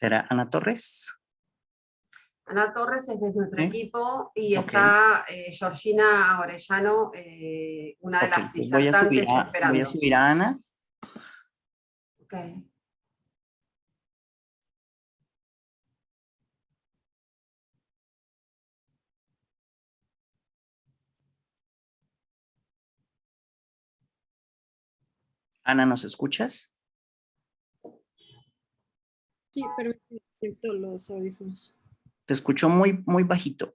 ¿Será Ana Torres? Ana Torres es de nuestro ¿Sí? equipo y Ok. está Georgina Orellano, una de Ok, las pues voy a subir disertantes, esperando. a Ana. Okay. Ana, ¿nos escuchas? Sí, pero me conecto los audífonos. Te escucho muy, muy bajito.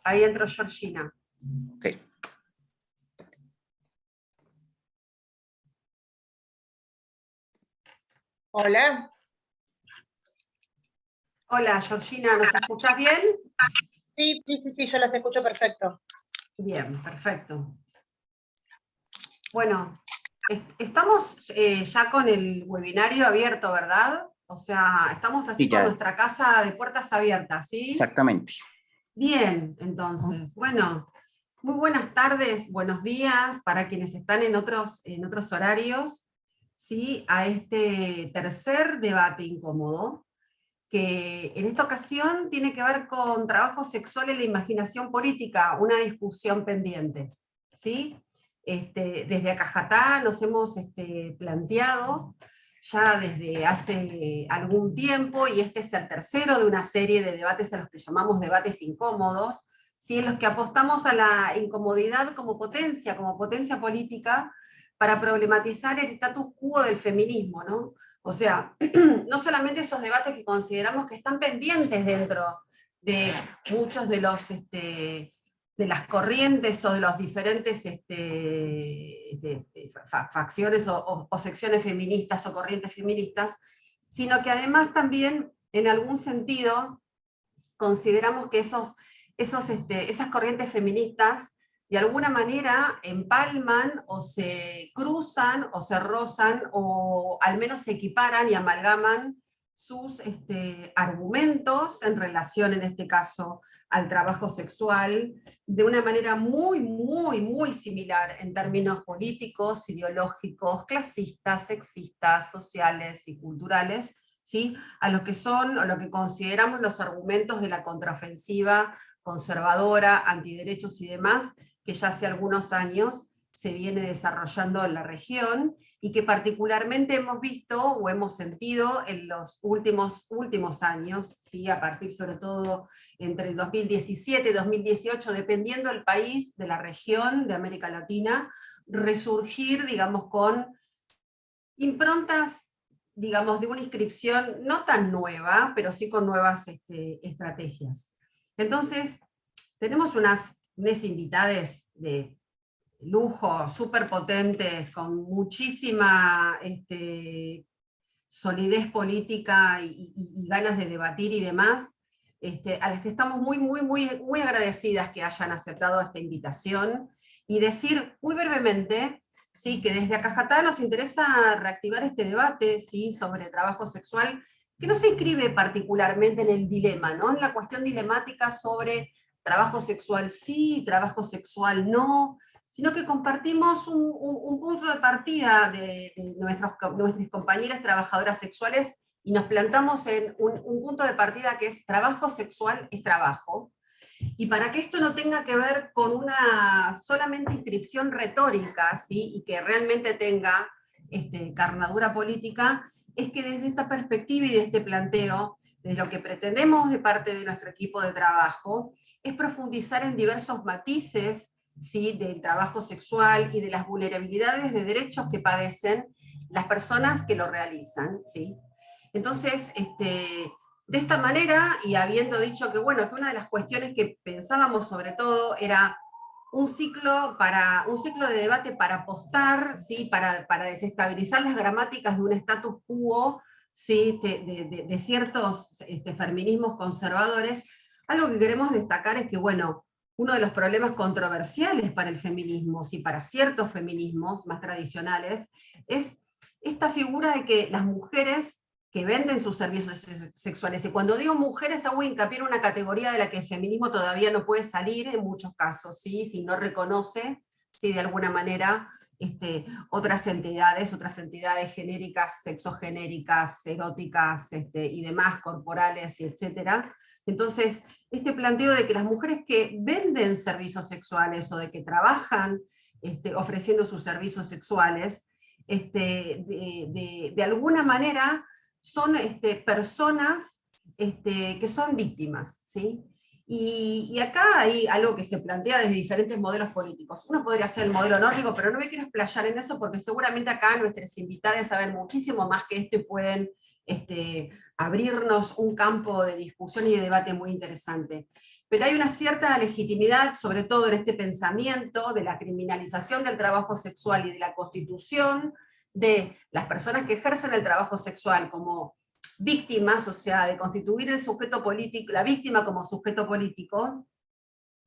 Ahí entró Georgina. Ok. Hola. Hola Georgina, ¿nos escuchás bien? Sí, yo las escucho perfecto. Bien, perfecto. Bueno, estamos ya con el webinario abierto, ¿verdad? O sea, estamos así Sí, con ya. nuestra casa de puertas abiertas, ¿sí? Exactamente. Bien, entonces, bueno, muy buenas tardes, buenos días para quienes están en otros horarios, ¿sí? A este tercer debate incómodo, que en esta ocasión tiene que ver con trabajo sexual en la imaginación política, una discusión pendiente, ¿sí? Desde Acajatá nos hemos planteado ya desde hace algún tiempo, y este es el tercero de una serie de debates a los que llamamos debates incómodos, ¿sí? En los que apostamos a la incomodidad como potencia política, para problematizar el status quo del feminismo, ¿no? O sea, no solamente esos debates que consideramos que están pendientes dentro de muchos de los de las corrientes o de los diferentes facciones o secciones feministas o corrientes feministas, sino que además también, en algún sentido, consideramos que esas corrientes feministas de alguna manera empalman o se cruzan o se rozan o al menos se equiparan y amalgaman sus argumentos en relación, en este caso, al trabajo sexual, de una manera muy, muy, muy similar en términos políticos, ideológicos, clasistas, sexistas, sociales y culturales, ¿sí? A lo que son, o lo que consideramos los argumentos de la contraofensiva conservadora, antiderechos y demás, que ya hace algunos años se viene desarrollando en la región, y que particularmente hemos visto o hemos sentido en los últimos años, ¿sí? A partir sobre todo entre el 2017 y 2018, dependiendo del país, de la región de América Latina, resurgir, digamos, con improntas, digamos, de una inscripción no tan nueva, pero sí con nuevas estrategias. Entonces, tenemos unas invitadas de lujo, súper potentes, con muchísima solidez política y ganas de debatir y demás, a las que estamos muy, muy, muy, muy agradecidas que hayan aceptado esta invitación, y decir muy brevemente, ¿sí?, que desde Acajatá nos interesa reactivar este debate, ¿sí?, sobre trabajo sexual, que no se inscribe particularmente en el dilema, ¿no?, en la cuestión dilemática sobre trabajo sexual sí, trabajo sexual no, sino que compartimos un punto de partida de nuestras compañeras trabajadoras sexuales, y nos plantamos en un punto de partida que es: trabajo sexual es trabajo. Y para que esto no tenga que ver con una solamente inscripción retórica, ¿sí?, y que realmente tenga carnadura política, es que desde esta perspectiva y de este planteo, desde lo que pretendemos de parte de nuestro equipo de trabajo, es profundizar en diversos matices, ¿sí?, del trabajo sexual y de las vulnerabilidades de derechos que padecen las personas que lo realizan, ¿sí? Entonces, de esta manera, y habiendo dicho que, bueno, que una de las cuestiones que pensábamos sobre todo era un ciclo de debate para apostar, ¿sí?, para desestabilizar las gramáticas de un status quo, ¿sí?, de ciertos feminismos conservadores. Algo que queremos destacar es que, bueno, uno de los problemas controversiales para el feminismo, y para ciertos feminismos más tradicionales, es esta figura de que las mujeres que venden sus servicios sexuales, y cuando digo mujeres hago hincapié en una categoría de la que el feminismo todavía no puede salir en muchos casos, ¿sí? Si no reconoce, ¿sí? De alguna manera, otras entidades genéricas, sexogenéricas, eróticas, y demás, corporales, y etcétera. Entonces, este planteo de que las mujeres que venden servicios sexuales o de que trabajan ofreciendo sus servicios sexuales, de alguna manera son personas que son víctimas, ¿sí? Y acá hay algo que se plantea desde diferentes modelos políticos. Uno podría ser el modelo nórdico, pero no me quiero explayar en eso porque seguramente acá nuestras invitadas saben muchísimo más que esto y pueden abrirnos un campo de discusión y de debate muy interesante. Pero hay una cierta legitimidad, sobre todo en este pensamiento de la criminalización del trabajo sexual y de la constitución de las personas que ejercen el trabajo sexual como víctimas, o sea, de constituir el sujeto político, la víctima como sujeto político,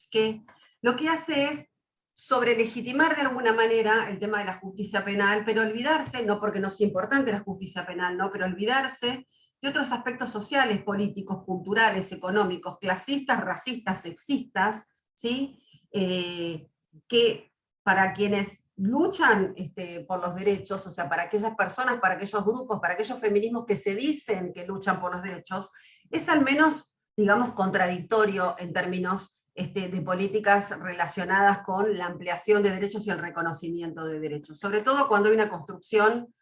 que lo que hace es sobrelegitimar de alguna manera el tema de la justicia penal, pero olvidarse, no porque no sea importante la justicia penal, ¿no? Pero olvidarse de otros aspectos sociales, políticos, culturales, económicos, clasistas, racistas, sexistas, ¿sí? Que para quienes luchan por los derechos, o sea, para aquellas personas, para aquellos grupos, para aquellos feminismos que se dicen que luchan por los derechos, es al menos, digamos, contradictorio en términos de políticas relacionadas con la ampliación de derechos y el reconocimiento de derechos, sobre todo cuando hay una construcción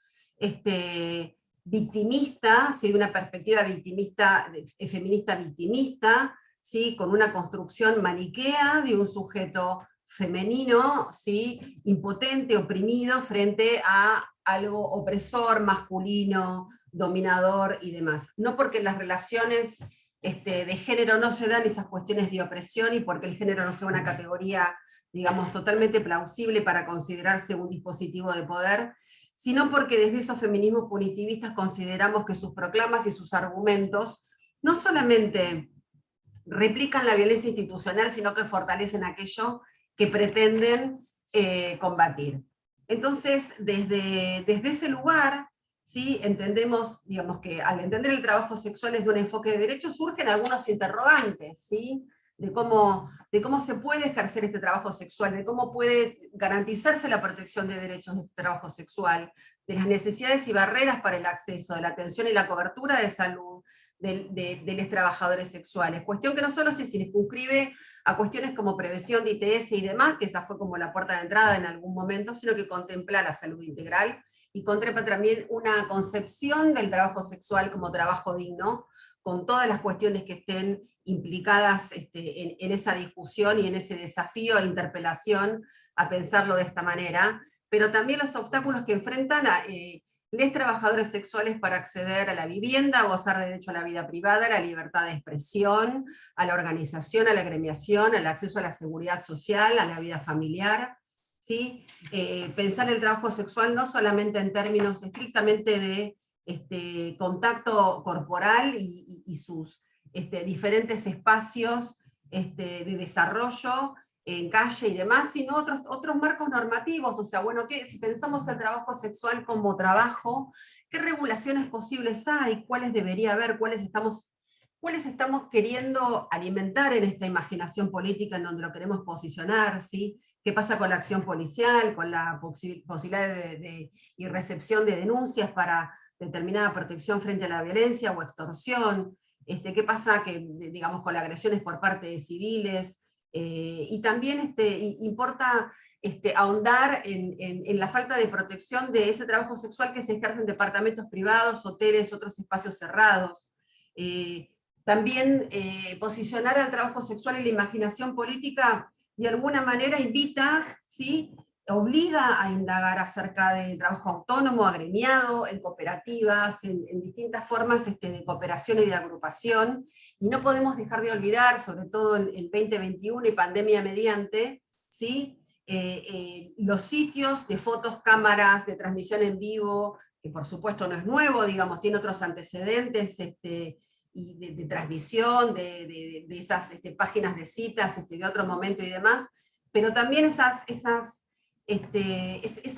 victimista, ¿sí? De una perspectiva victimista, feminista victimista, ¿sí? Con una construcción maniquea de un sujeto femenino, ¿sí? Impotente, oprimido, frente a algo opresor, masculino, dominador y demás. No porque las relaciones de género no se dan esas cuestiones de opresión y porque el género no sea una categoría, digamos, totalmente plausible para considerarse un dispositivo de poder, sino porque desde esos feminismos punitivistas consideramos que sus proclamas y sus argumentos no solamente replican la violencia institucional, sino que fortalecen aquello que pretenden combatir. Entonces, desde ese lugar, ¿sí? Entendemos, digamos, que al entender el trabajo sexual desde un enfoque de derechos surgen algunos interrogantes, ¿sí? De cómo se puede ejercer este trabajo sexual, de cómo puede garantizarse la protección de derechos de este trabajo sexual, de las necesidades y barreras para el acceso, de la atención y la cobertura de salud de los trabajadores sexuales. Cuestión que no solo se circunscribe a cuestiones como prevención de ITS y demás, que esa fue como la puerta de entrada en algún momento, sino que contempla la salud integral y contempla también una concepción del trabajo sexual como trabajo digno, con todas las cuestiones que estén implicadas en esa discusión y en ese desafío e interpelación a pensarlo de esta manera, pero también los obstáculos que enfrentan a los trabajadores sexuales para acceder a la vivienda, a gozar de derecho a la vida privada, a la libertad de expresión, a la organización, a la agremiación, al acceso a la seguridad social, a la vida familiar, ¿sí? Pensar el trabajo sexual no solamente en términos estrictamente de contacto corporal y sus diferentes espacios de desarrollo en calle y demás, sino otros marcos normativos, o sea, bueno, si pensamos el trabajo sexual como trabajo, ¿qué regulaciones posibles hay? ¿Cuáles debería haber? ¿Cuáles estamos queriendo alimentar en esta imaginación política en donde lo queremos posicionar? ¿Sí? ¿Qué pasa con la acción policial, con la posibilidad y recepción de denuncias para determinada protección frente a la violencia o extorsión? ¿Qué pasa digamos, con las agresiones por parte de civiles? Y también importa ahondar en la falta de protección de ese trabajo sexual que se ejerce en departamentos privados, hoteles, otros espacios cerrados. También posicionar al trabajo sexual en la imaginación política de alguna manera invita, ¿sí? Obliga a indagar acerca del trabajo autónomo, agremiado, en cooperativas, en distintas formas de cooperación y de agrupación, y no podemos dejar de olvidar, sobre todo en el 2021 y pandemia mediante, ¿sí? Los sitios de fotos, cámaras, de transmisión en vivo, que por supuesto no es nuevo, digamos, tiene otros antecedentes de transmisión, de esas páginas de citas de otro momento y demás, pero también esos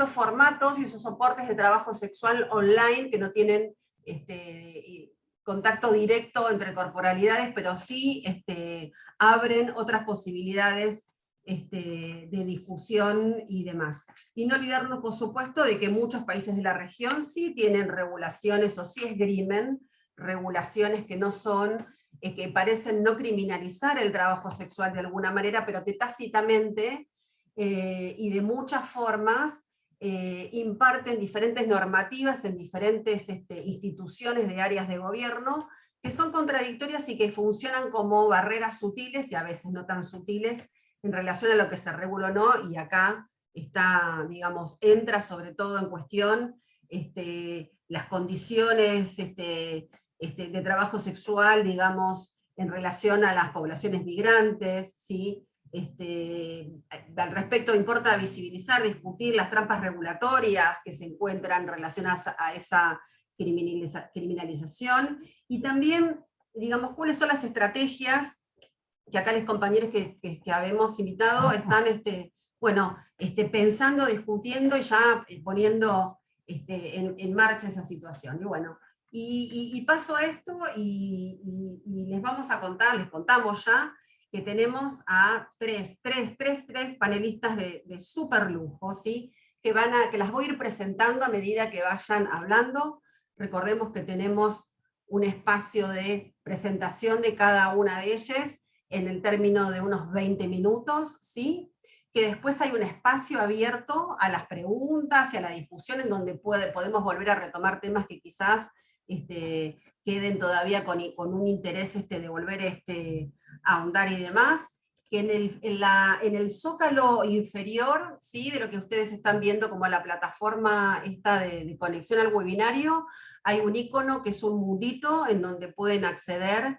formatos y esos soportes de trabajo sexual online que no tienen contacto directo entre corporalidades, pero sí abren otras posibilidades de discusión y demás. Y no olvidarnos, por supuesto, de que muchos países de la región sí tienen regulaciones, o sí esgrimen regulaciones que no son, que parecen no criminalizar el trabajo sexual de alguna manera, pero que tácitamente y de muchas formas imparten diferentes normativas en diferentes instituciones de áreas de gobierno, que son contradictorias y que funcionan como barreras sutiles y a veces no tan sutiles en relación a lo que se regula o no, y acá está, digamos, entra sobre todo en cuestión las condiciones de trabajo sexual, digamos, en relación a las poblaciones migrantes, ¿sí? Al respecto importa visibilizar, discutir las trampas regulatorias que se encuentran relacionadas a esa criminalización, y también, digamos, cuáles son las estrategias que acá los compañeros que habemos invitado están pensando, discutiendo y ya poniendo en marcha esa situación. Y bueno, y paso a esto y les vamos a contar, les contamos ya, que tenemos a tres panelistas de súper lujo, ¿sí? Que las voy a ir presentando a medida que vayan hablando. Recordemos que tenemos un espacio de presentación de cada una de ellas en el término de unos 20 minutos, ¿sí? Que después hay un espacio abierto a las preguntas y a la discusión en donde podemos volver a retomar temas que quizás queden todavía con un interés de volver a ahondar y demás, que en el zócalo inferior, ¿sí? De lo que ustedes están viendo como la plataforma esta de conexión al webinario, hay un icono que es un mundito en donde pueden acceder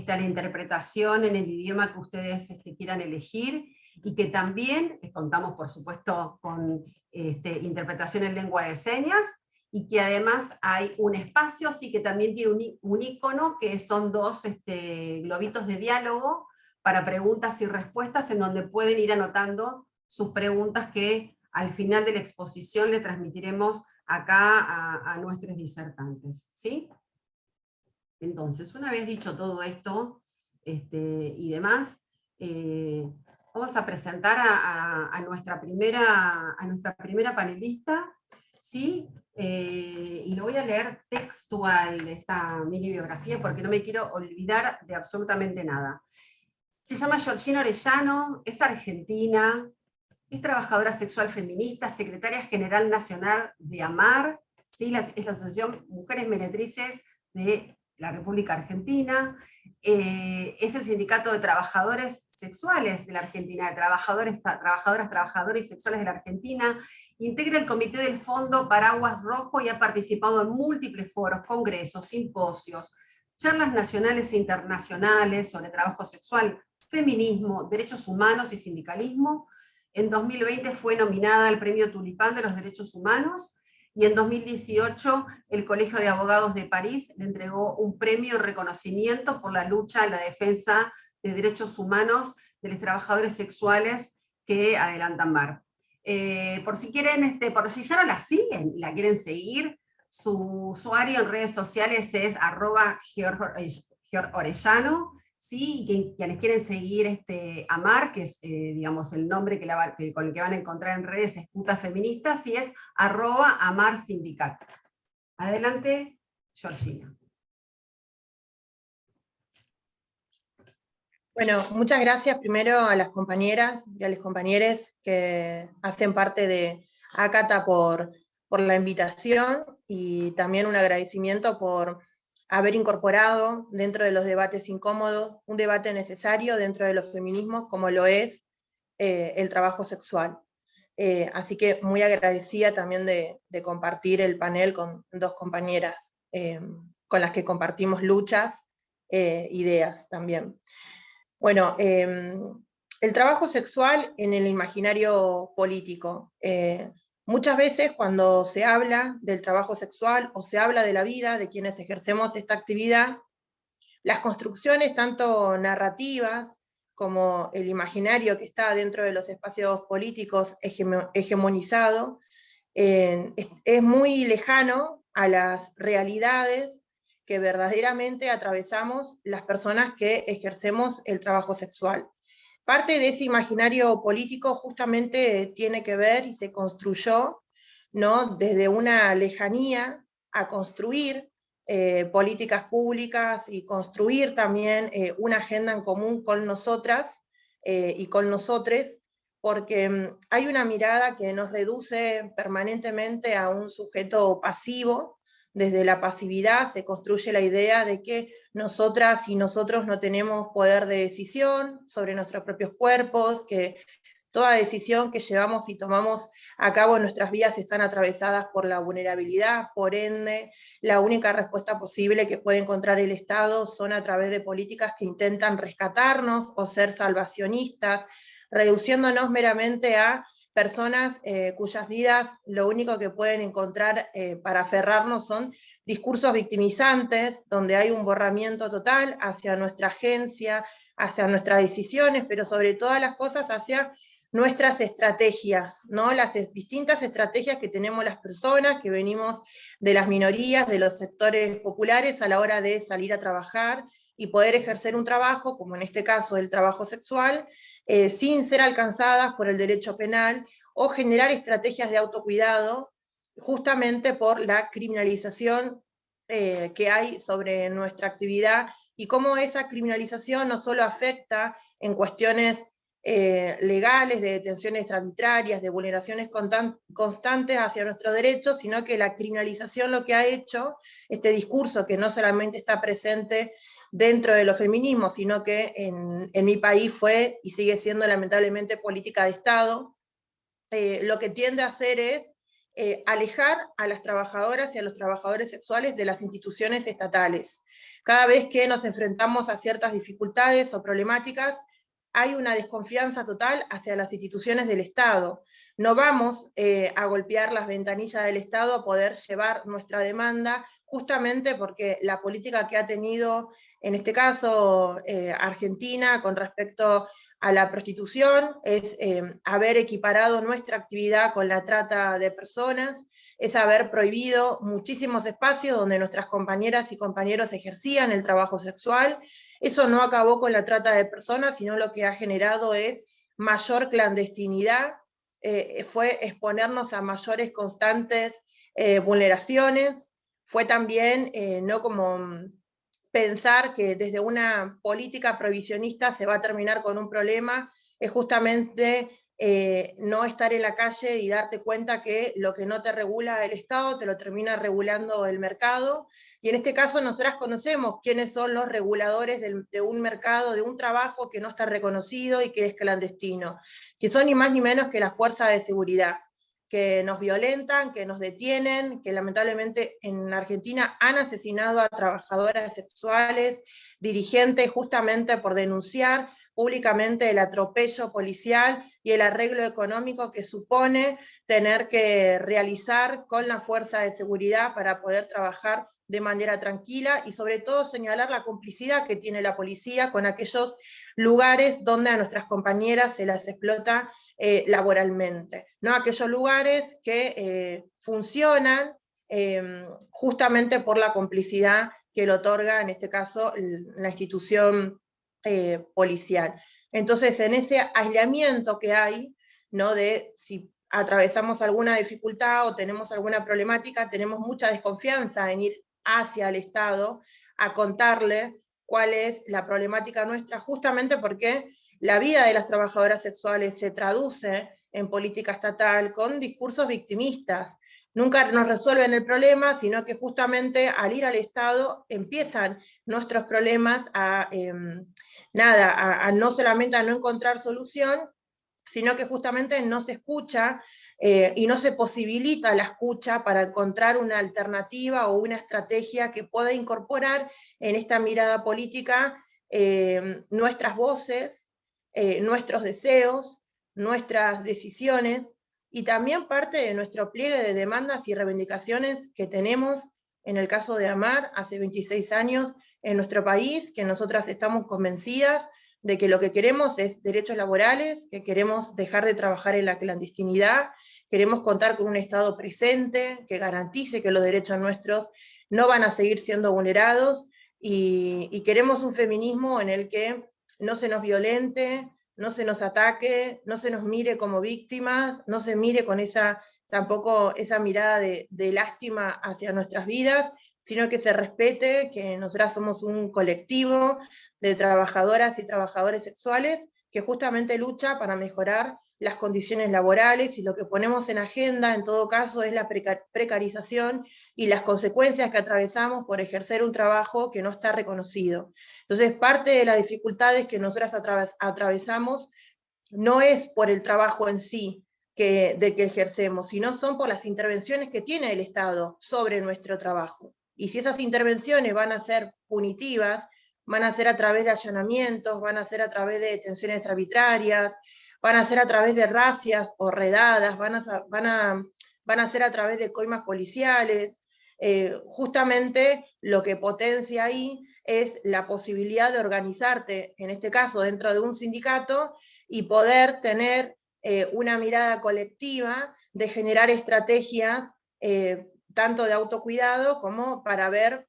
a la interpretación en el idioma que ustedes quieran elegir, y que también contamos, por supuesto, con interpretación en lengua de señas, y que además hay un espacio, sí, que también tiene un icono, que son dos globitos de diálogo para preguntas y respuestas, en donde pueden ir anotando sus preguntas que al final de la exposición le transmitiremos acá a nuestros disertantes, ¿sí? Entonces, una vez dicho todo esto y demás, vamos a presentar a nuestra primera panelista, ¿sí? Y lo voy a leer textual de esta mini biografía porque no me quiero olvidar de absolutamente nada. Se llama Georgina Orellano, es argentina, es trabajadora sexual feminista, secretaria general nacional de AMAR, ¿sí? Es la Asociación Mujeres Meretrices de la República Argentina, es el Sindicato de Trabajadores Sexuales de la Argentina, de trabajadores, trabajadores sexuales de la Argentina, integra el comité del Fondo Paraguas Rojo y ha participado en múltiples foros, congresos, simposios, charlas nacionales e internacionales sobre trabajo sexual, feminismo, derechos humanos y sindicalismo. En 2020 fue nominada al Premio Tulipán de los Derechos Humanos, y en 2018 el Colegio de Abogados de París le entregó un premio de reconocimiento por la lucha en la defensa de derechos humanos de los trabajadores sexuales que adelantan MAR. Por si quieren, por si ya no la siguen y la quieren seguir, su usuario en redes sociales es @Orellano, ¿sí? Y quienes quieren seguir AMAR, que es digamos, el nombre con el que van a encontrar en redes, es Putas Feministas, y es @AmarSindicat. Adelante, Georgina. Bueno, muchas gracias primero a las compañeras y a los compañeros que hacen parte de ACATA por la invitación, y también un agradecimiento por haber incorporado dentro de los debates incómodos un debate necesario dentro de los feminismos, como lo es el trabajo sexual. Así que muy agradecida también de compartir el panel con dos compañeras con las que compartimos luchas, ideas también. Bueno, el trabajo sexual en el imaginario político. Muchas veces cuando se habla del trabajo sexual o se habla de la vida de quienes ejercemos esta actividad, Las construcciones, tanto narrativas como el imaginario que está dentro de los espacios políticos hegemonizado, es muy lejano a las realidades que verdaderamente atravesamos las personas que ejercemos el trabajo sexual. Parte de ese imaginario político justamente tiene que ver y se construyó, ¿no?, desde una lejanía a construir políticas públicas y construir también una agenda en común con nosotras y con nosotres, porque hay una mirada que nos reduce permanentemente a un sujeto pasivo. Desde la pasividad se construye la idea de que nosotras y nosotros no tenemos poder de decisión sobre nuestros propios cuerpos, que toda decisión que llevamos y tomamos a cabo en nuestras vidas están atravesadas por la vulnerabilidad, por ende, la única respuesta posible que puede encontrar el Estado son a través de políticas que intentan rescatarnos o ser salvacionistas, reduciéndonos meramente a personas cuyas vidas lo único que pueden encontrar para aferrarnos son discursos victimizantes, donde hay un borramiento total hacia nuestra agencia, hacia nuestras decisiones, pero sobre todas las cosas hacia nuestras estrategias, ¿no? Las distintas estrategias que tenemos las personas, que venimos de las minorías, de los sectores populares, a la hora de salir a trabajar y poder ejercer un trabajo, como en este caso el trabajo sexual, sin ser alcanzadas por el derecho penal, o generar estrategias de autocuidado, justamente por la criminalización que hay sobre nuestra actividad, y cómo esa criminalización no solo afecta en cuestiones legales, de detenciones arbitrarias, de vulneraciones constantes hacia nuestros derechos, sino que la criminalización lo que ha hecho, este discurso que no solamente está presente dentro de los feminismos, sino que en mi país fue y sigue siendo lamentablemente política de Estado, lo que tiende a hacer es alejar a las trabajadoras y a los trabajadores sexuales de las instituciones estatales. Cada vez que nos enfrentamos a ciertas dificultades o problemáticas, hay una desconfianza total hacia las instituciones del Estado. No vamos a golpear las ventanillas del Estado a poder llevar nuestra demanda, justamente porque la política que ha tenido, en este caso, Argentina, con respecto a la prostitución, es haber equiparado nuestra actividad con la trata de personas, es haber prohibido muchísimos espacios donde nuestras compañeras y compañeros ejercían el trabajo sexual. Eso no acabó con la trata de personas, sino lo que ha generado es mayor clandestinidad, fue exponernos a mayores constantes vulneraciones, fue también no como pensar que desde una política prohibicionista se va a terminar con un problema, es justamente no estar en la calle y darte cuenta que lo que no te regula el Estado te lo termina regulando el mercado, y en este caso nosotras conocemos quiénes son los reguladores de un mercado, de un trabajo que no está reconocido y que es clandestino, que son ni más ni menos que la fuerza de seguridad, que nos violentan, que nos detienen, que lamentablemente en Argentina han asesinado a trabajadoras sexuales, dirigentes, justamente por denunciar públicamente el atropello policial y el arreglo económico que supone tener que realizar con la fuerza de seguridad para poder trabajar de manera tranquila, y sobre todo señalar la complicidad que tiene la policía con aquellos lugares donde a nuestras compañeras se las explota laboralmente, ¿no? Aquellos lugares que funcionan justamente por la complicidad que le otorga, en este caso, la institución policial. Entonces, en ese aislamiento que hay, ¿no?, de si atravesamos alguna dificultad o tenemos alguna problemática, tenemos mucha desconfianza en ir hacia el Estado a contarle cuál es la problemática nuestra, justamente porque la vida de las trabajadoras sexuales se traduce en política estatal con discursos victimistas. Nunca nos resuelven el problema, sino que justamente al ir al Estado empiezan nuestros problemas a no solamente a no encontrar solución, sino que justamente no se escucha y no se posibilita la escucha para encontrar una alternativa o una estrategia que pueda incorporar en esta mirada política nuestras voces, nuestros deseos, nuestras decisiones, y también parte de nuestro pliegue de demandas y reivindicaciones que tenemos en el caso de AMAR hace 26 años, en nuestro país, que nosotras estamos convencidas de que lo que queremos es derechos laborales, que queremos dejar de trabajar en la clandestinidad, queremos contar con un Estado presente, que garantice que los derechos nuestros no van a seguir siendo vulnerados, y queremos un feminismo en el que no se nos violente, no se nos ataque, no se nos mire como víctimas, no se mire con tampoco esa mirada de lástima hacia nuestras vidas, sino que se respete que nosotras somos un colectivo de trabajadoras y trabajadores sexuales que justamente lucha para mejorar las condiciones laborales, y lo que ponemos en agenda en todo caso es la precarización y las consecuencias que atravesamos por ejercer un trabajo que no está reconocido. Entonces, parte de las dificultades que nosotras atravesamos no es por el trabajo en sí que ejercemos, sino son por las intervenciones que tiene el Estado sobre nuestro trabajo. Y si esas intervenciones van a ser punitivas, van a ser a través de allanamientos, van a ser a través de detenciones arbitrarias, van a ser a través de racias o redadas, van a ser a través de coimas policiales, justamente lo que potencia ahí es la posibilidad de organizarte, en este caso dentro de un sindicato, y poder tener una mirada colectiva de generar estrategias tanto de autocuidado como para ver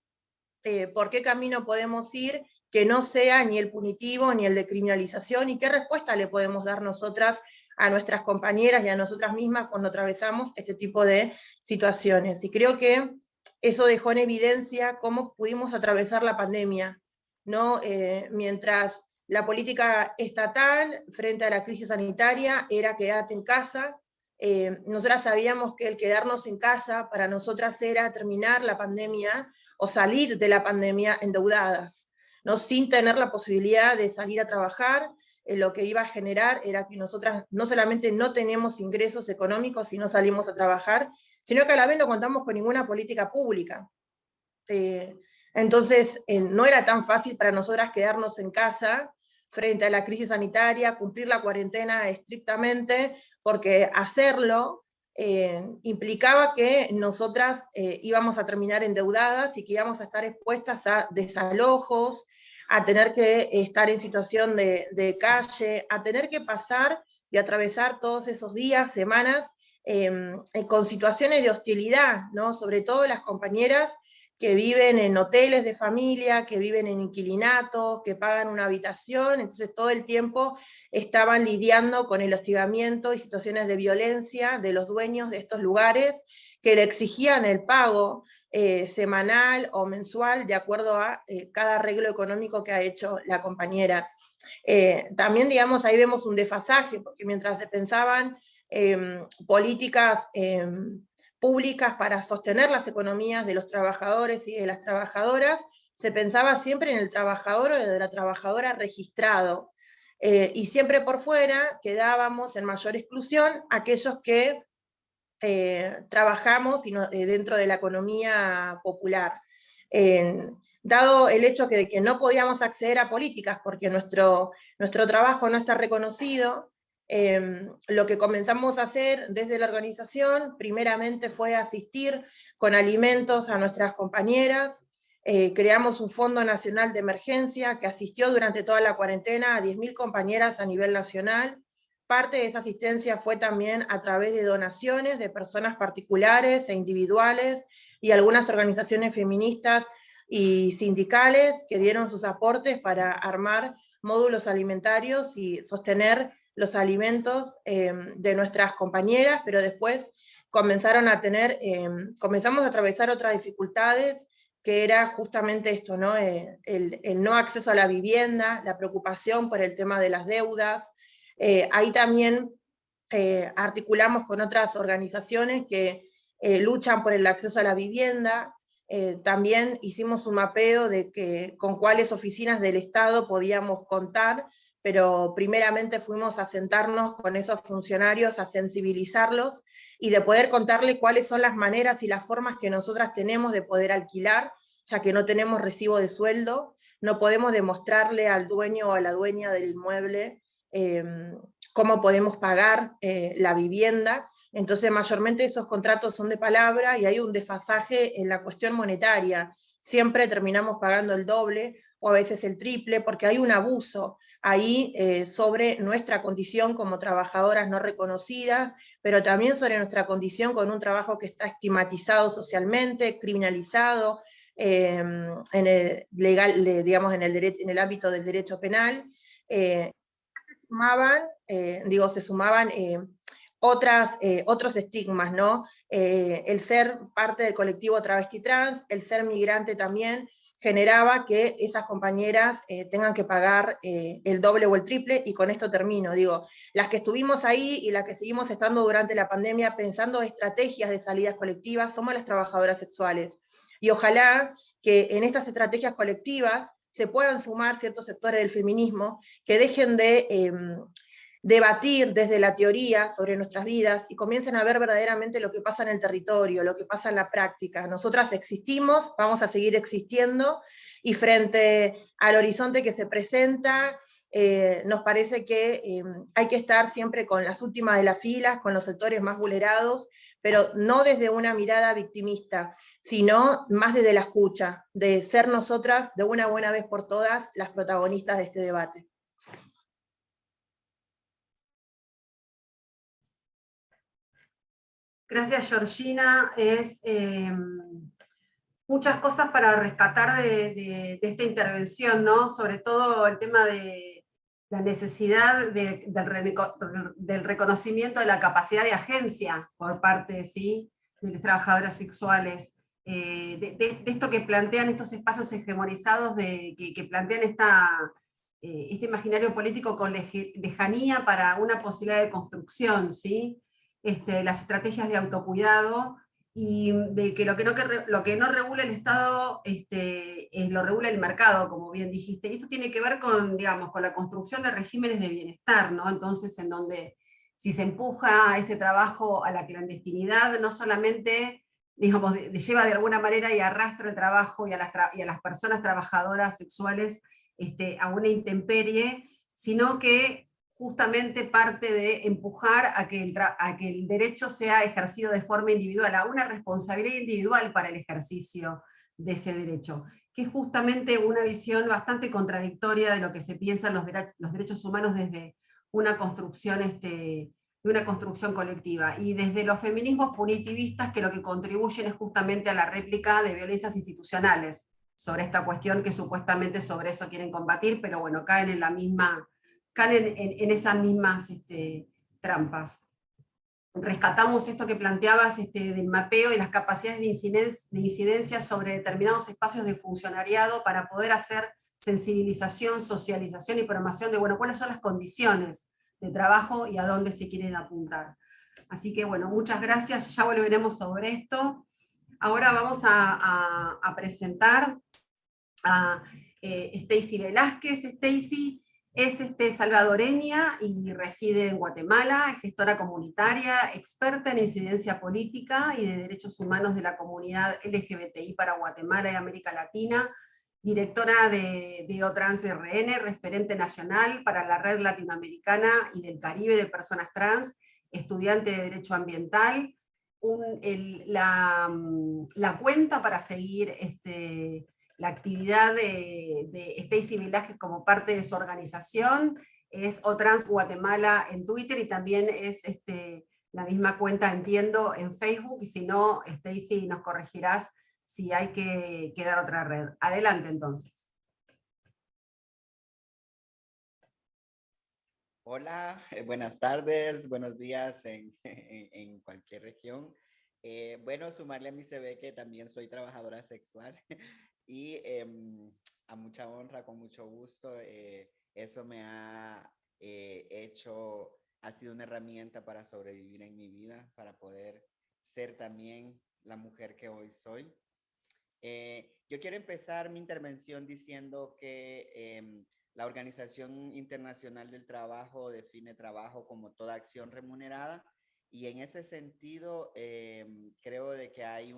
por qué camino podemos ir que no sea ni el punitivo ni el de criminalización, y qué respuesta le podemos dar nosotras a nuestras compañeras y a nosotras mismas cuando atravesamos este tipo de situaciones. Y creo que eso dejó en evidencia cómo pudimos atravesar la pandemia, ¿no? Mientras la política estatal frente a la crisis sanitaria era quédate en casa, nosotras sabíamos que el quedarnos en casa para nosotras era terminar la pandemia o salir de la pandemia endeudadas, ¿no? Sin tener la posibilidad de salir a trabajar. Lo que iba a generar era que nosotras no solamente no tenemos ingresos económicos si no salimos a trabajar, sino que a la vez no contamos con ninguna política pública. Entonces, no era tan fácil para nosotras quedarnos en casa frente a la crisis sanitaria, cumplir la cuarentena estrictamente, porque hacerlo implicaba que nosotras íbamos a terminar endeudadas y que íbamos a estar expuestas a desalojos, a tener que estar en situación de calle, a tener que pasar y atravesar todos esos días, semanas, con situaciones de hostilidad, ¿no? Sobre todo las compañeras que viven en hoteles de familia, que viven en inquilinatos, que pagan una habitación, entonces todo el tiempo estaban lidiando con el hostigamiento y situaciones de violencia de los dueños de estos lugares, que le exigían el pago semanal o mensual de acuerdo a cada arreglo económico que ha hecho la compañera. También, digamos, ahí vemos un desfasaje, porque mientras se pensaban políticas públicas para sostener las economías de los trabajadores y de las trabajadoras, se pensaba siempre en el trabajador o de la trabajadora registrado, y siempre por fuera quedábamos en mayor exclusión aquellos que trabajamos dentro de la economía popular. Dado el hecho de que no podíamos acceder a políticas porque nuestro trabajo no está reconocido, lo que comenzamos a hacer desde la organización primeramente fue asistir con alimentos a nuestras compañeras. Creamos un Fondo Nacional de Emergencia que asistió durante toda la cuarentena a 10.000 compañeras a nivel nacional. Parte de esa asistencia fue también a través de donaciones de personas particulares e individuales y algunas organizaciones feministas y sindicales que dieron sus aportes para armar módulos alimentarios y sostener los alimentos de nuestras compañeras, pero después comenzamos a atravesar otras dificultades, que era justamente esto, ¿no? El no acceso a la vivienda, la preocupación por el tema de las deudas. Ahí también articulamos con otras organizaciones que luchan por el acceso a la vivienda. También hicimos un mapeo de con cuáles oficinas del Estado podíamos contar, pero primeramente fuimos a sentarnos con esos funcionarios, a sensibilizarlos y de poder contarle cuáles son las maneras y las formas que nosotras tenemos de poder alquilar, ya que no tenemos recibo de sueldo, no podemos demostrarle al dueño o a la dueña del inmueble cómo podemos pagar la vivienda. Entonces mayormente esos contratos son de palabra y hay un desfasaje en la cuestión monetaria. siempre terminamos pagando el doble o a veces el triple, porque hay un abuso ahí sobre nuestra condición como trabajadoras no reconocidas, pero también sobre nuestra condición con un trabajo que está estigmatizado socialmente, criminalizado, en el legal, digamos, en el ámbito del derecho penal. Se sumaban otros estigmas, ¿no? El ser parte del colectivo travesti trans, el ser migrante también, generaba que esas compañeras tengan que pagar el doble o el triple, y con esto termino, digo, las que estuvimos ahí y las que seguimos estando durante la pandemia pensando estrategias de salidas colectivas, somos las trabajadoras sexuales. Y ojalá que en estas estrategias colectivas se puedan sumar ciertos sectores del feminismo que dejen de debatir desde la teoría sobre nuestras vidas y comiencen a ver verdaderamente lo que pasa en el territorio, lo que pasa en la práctica. Nosotras existimos, vamos a seguir existiendo, y frente al horizonte que se presenta, nos parece que hay que estar siempre con las últimas de las filas, con los sectores más vulnerados, pero no desde una mirada victimista, sino más desde la escucha, de ser nosotras, de una buena vez por todas, las protagonistas de este debate. Gracias, Georgina. Muchas cosas para rescatar de esta intervención, ¿no? Sobre todo el tema de la necesidad del reconocimiento de la capacidad de agencia por parte, ¿sí?, de las trabajadoras sexuales. De esto que plantean estos espacios hegemonizados, que plantean este imaginario político con lejanía para una posibilidad de construcción, ¿sí? Las estrategias de autocuidado, y de que lo que no regula el Estado lo regula el mercado, como bien dijiste. Y esto tiene que ver con, digamos, con la construcción de regímenes de bienestar, ¿no? Entonces, en donde si se empuja este trabajo a la clandestinidad, no solamente, digamos, lleva de alguna manera y arrastra el trabajo y a las personas trabajadoras sexuales a una intemperie, sino que justamente parte de empujar a que el derecho sea ejercido de forma individual, a una responsabilidad individual para el ejercicio de ese derecho, que es justamente una visión bastante contradictoria de lo que se piensan los derechos humanos desde una construcción, de una construcción colectiva, y desde los feminismos punitivistas, que lo que contribuyen es justamente a la réplica de violencias institucionales sobre esta cuestión, que supuestamente sobre eso quieren combatir, pero bueno, caen en esas mismas trampas. Rescatamos esto que planteabas del mapeo y las capacidades de incidencia sobre determinados espacios de funcionariado para poder hacer sensibilización, socialización y promoción de, bueno, cuáles son las condiciones de trabajo y a dónde se quieren apuntar. Así que, bueno, muchas gracias, ya volveremos sobre esto. Ahora vamos a presentar a Stacy Velázquez. Stacy es salvadoreña y reside en Guatemala, es gestora comunitaria, experta en incidencia política y de derechos humanos de la comunidad LGBTI para Guatemala y América Latina, directora de OTrans RN, referente nacional para la Red Latinoamericana y del Caribe de Personas Trans, estudiante de Derecho Ambiental. La cuenta para seguir la actividad de Stacy Velázquez como parte de su organización es OTrans Guatemala en Twitter, y también es la misma cuenta, entiendo, en Facebook, y si no, Stacy, nos corregirás si hay que dar otra red. Adelante, entonces. Hola, buenas tardes, buenos días en cualquier región. Bueno, sumarle a mi CV que también soy trabajadora sexual y a mucha honra, con mucho gusto, eso me ha ha sido una herramienta para sobrevivir en mi vida, para poder ser también la mujer que hoy soy. Yo quiero empezar mi intervención diciendo que la Organización Internacional del Trabajo define trabajo como toda acción remunerada, y en ese sentido creo de que hay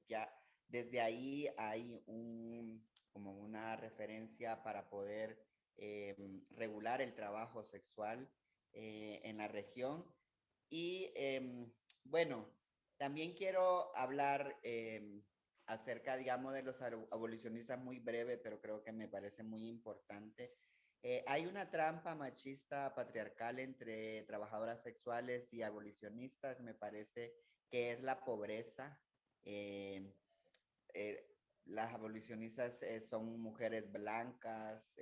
ya desde ahí hay como una referencia para poder regular el trabajo sexual en la región. Y bueno, también quiero hablar acerca, digamos, de los abolicionistas muy breve, pero creo que me parece muy importante. Hay una trampa machista patriarcal entre trabajadoras sexuales y abolicionistas, me parece que es la pobreza. Eh, eh, las abolicionistas son mujeres blancas,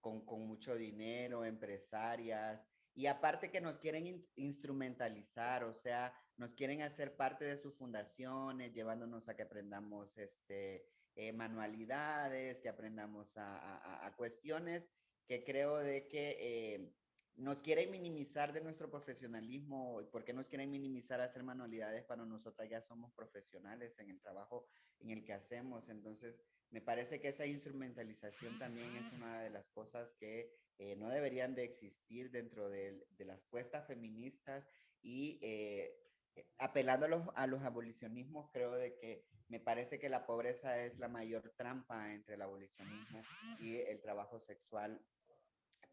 con mucho dinero, empresarias, y aparte que nos quieren instrumentalizar, o sea, nos quieren hacer parte de sus fundaciones, llevándonos a que aprendamos manualidades, que aprendamos a cuestiones que creo de que nos quieren minimizar de nuestro profesionalismo. ¿Por qué nos quieren minimizar a hacer manualidades cuando nosotras ya somos profesionales en el trabajo en el que hacemos? Entonces, me parece que esa instrumentalización también es una de las cosas que no deberían de existir dentro de las puestas feministas y apelando a los abolicionismos, creo de que me parece que la pobreza es la mayor trampa entre el abolicionismo y el trabajo sexual,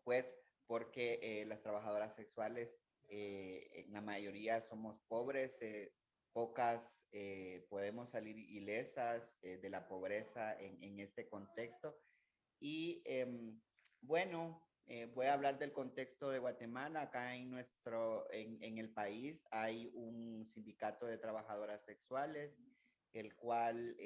pues porque las trabajadoras sexuales, en la mayoría somos pobres, pocas podemos salir ilesas de la pobreza en este contexto. Y bueno, voy a hablar del contexto de Guatemala. Acá en el país hay un sindicato de trabajadoras sexuales, el cual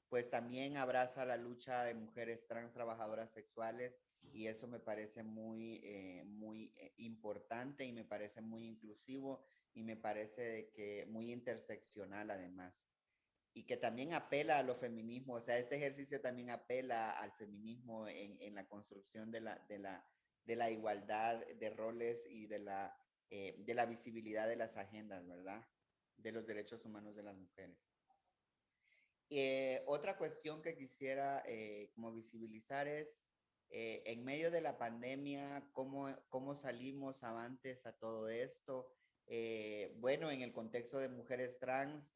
pues también abraza la lucha de mujeres trans trabajadoras sexuales, y eso me parece muy importante, y me parece muy inclusivo, y me parece que muy interseccional además, y que también apela a los feminismos. O sea, este ejercicio también apela al feminismo en la construcción de la igualdad de roles y de la visibilidad de las agendas, ¿verdad? De los derechos humanos de las mujeres. Otra cuestión que quisiera como visibilizar es, en medio de la pandemia, cómo salimos avantes a todo esto. Bueno, en el contexto de mujeres trans,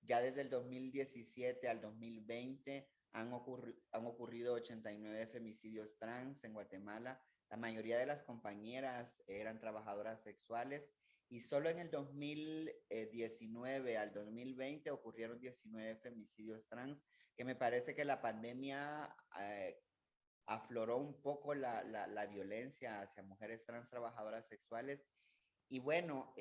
ya desde el 2017 al 2020 han ocurrido 89 femicidios trans en Guatemala. La mayoría de las compañeras eran trabajadoras sexuales, y solo en el 2019 al 2020 ocurrieron 19 femicidios trans, que me parece que la pandemia afloró un poco la violencia hacia mujeres trans trabajadoras sexuales. Y bueno,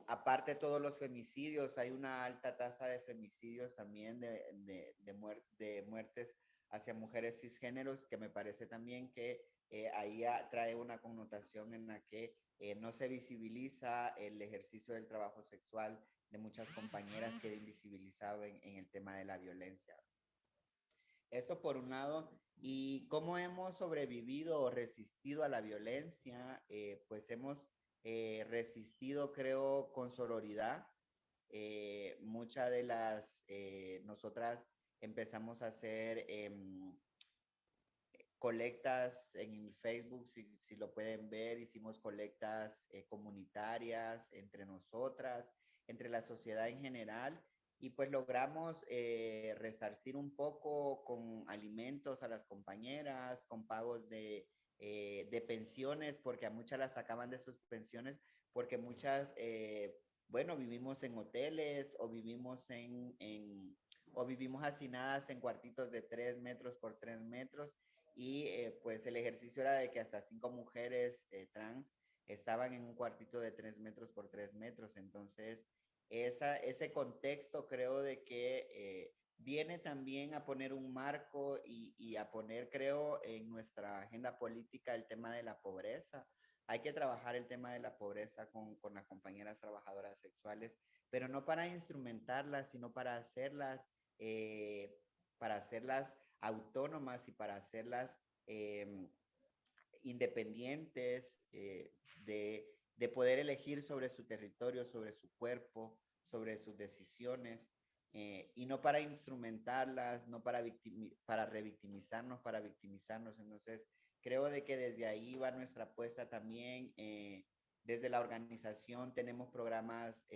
aparte de todos los femicidios, hay una alta tasa de femicidios también de muertes hacia mujeres cisgéneros, que me parece también que ahí trae una connotación en la que no se visibiliza el ejercicio del trabajo sexual de muchas compañeras que queda invisibilizado en el tema de la violencia. Eso por un lado. Y cómo hemos sobrevivido o resistido a la violencia, pues hemos resistido, creo, con sororidad. Muchas de nosotras empezamos a hacer colectas en Facebook, si lo pueden ver. Hicimos colectas comunitarias entre nosotras, entre la sociedad en general, y pues logramos resarcir un poco con alimentos a las compañeras, con pagos de pensiones, porque a muchas las sacaban de sus pensiones, porque muchas, bueno, vivimos en hoteles, o o vivimos hacinadas en cuartitos de 3 metros por 3 metros, y pues el ejercicio era de que hasta 5 mujeres trans estaban en un cuartito de 3 metros por 3 metros. Entonces, ese contexto creo de que viene también a poner un marco y a poner, creo, en nuestra agenda política el tema de la pobreza. Hay que trabajar el tema de la pobreza con las compañeras trabajadoras sexuales, pero no para instrumentarlas, sino para hacerlas autónomas, y para hacerlas independientes, de poder elegir sobre su territorio, sobre su cuerpo, sobre sus decisiones, y no para instrumentarlas, no para revictimizarnos, para victimizarnos. Entonces, creo de que desde ahí va nuestra apuesta también. Desde la organización tenemos programas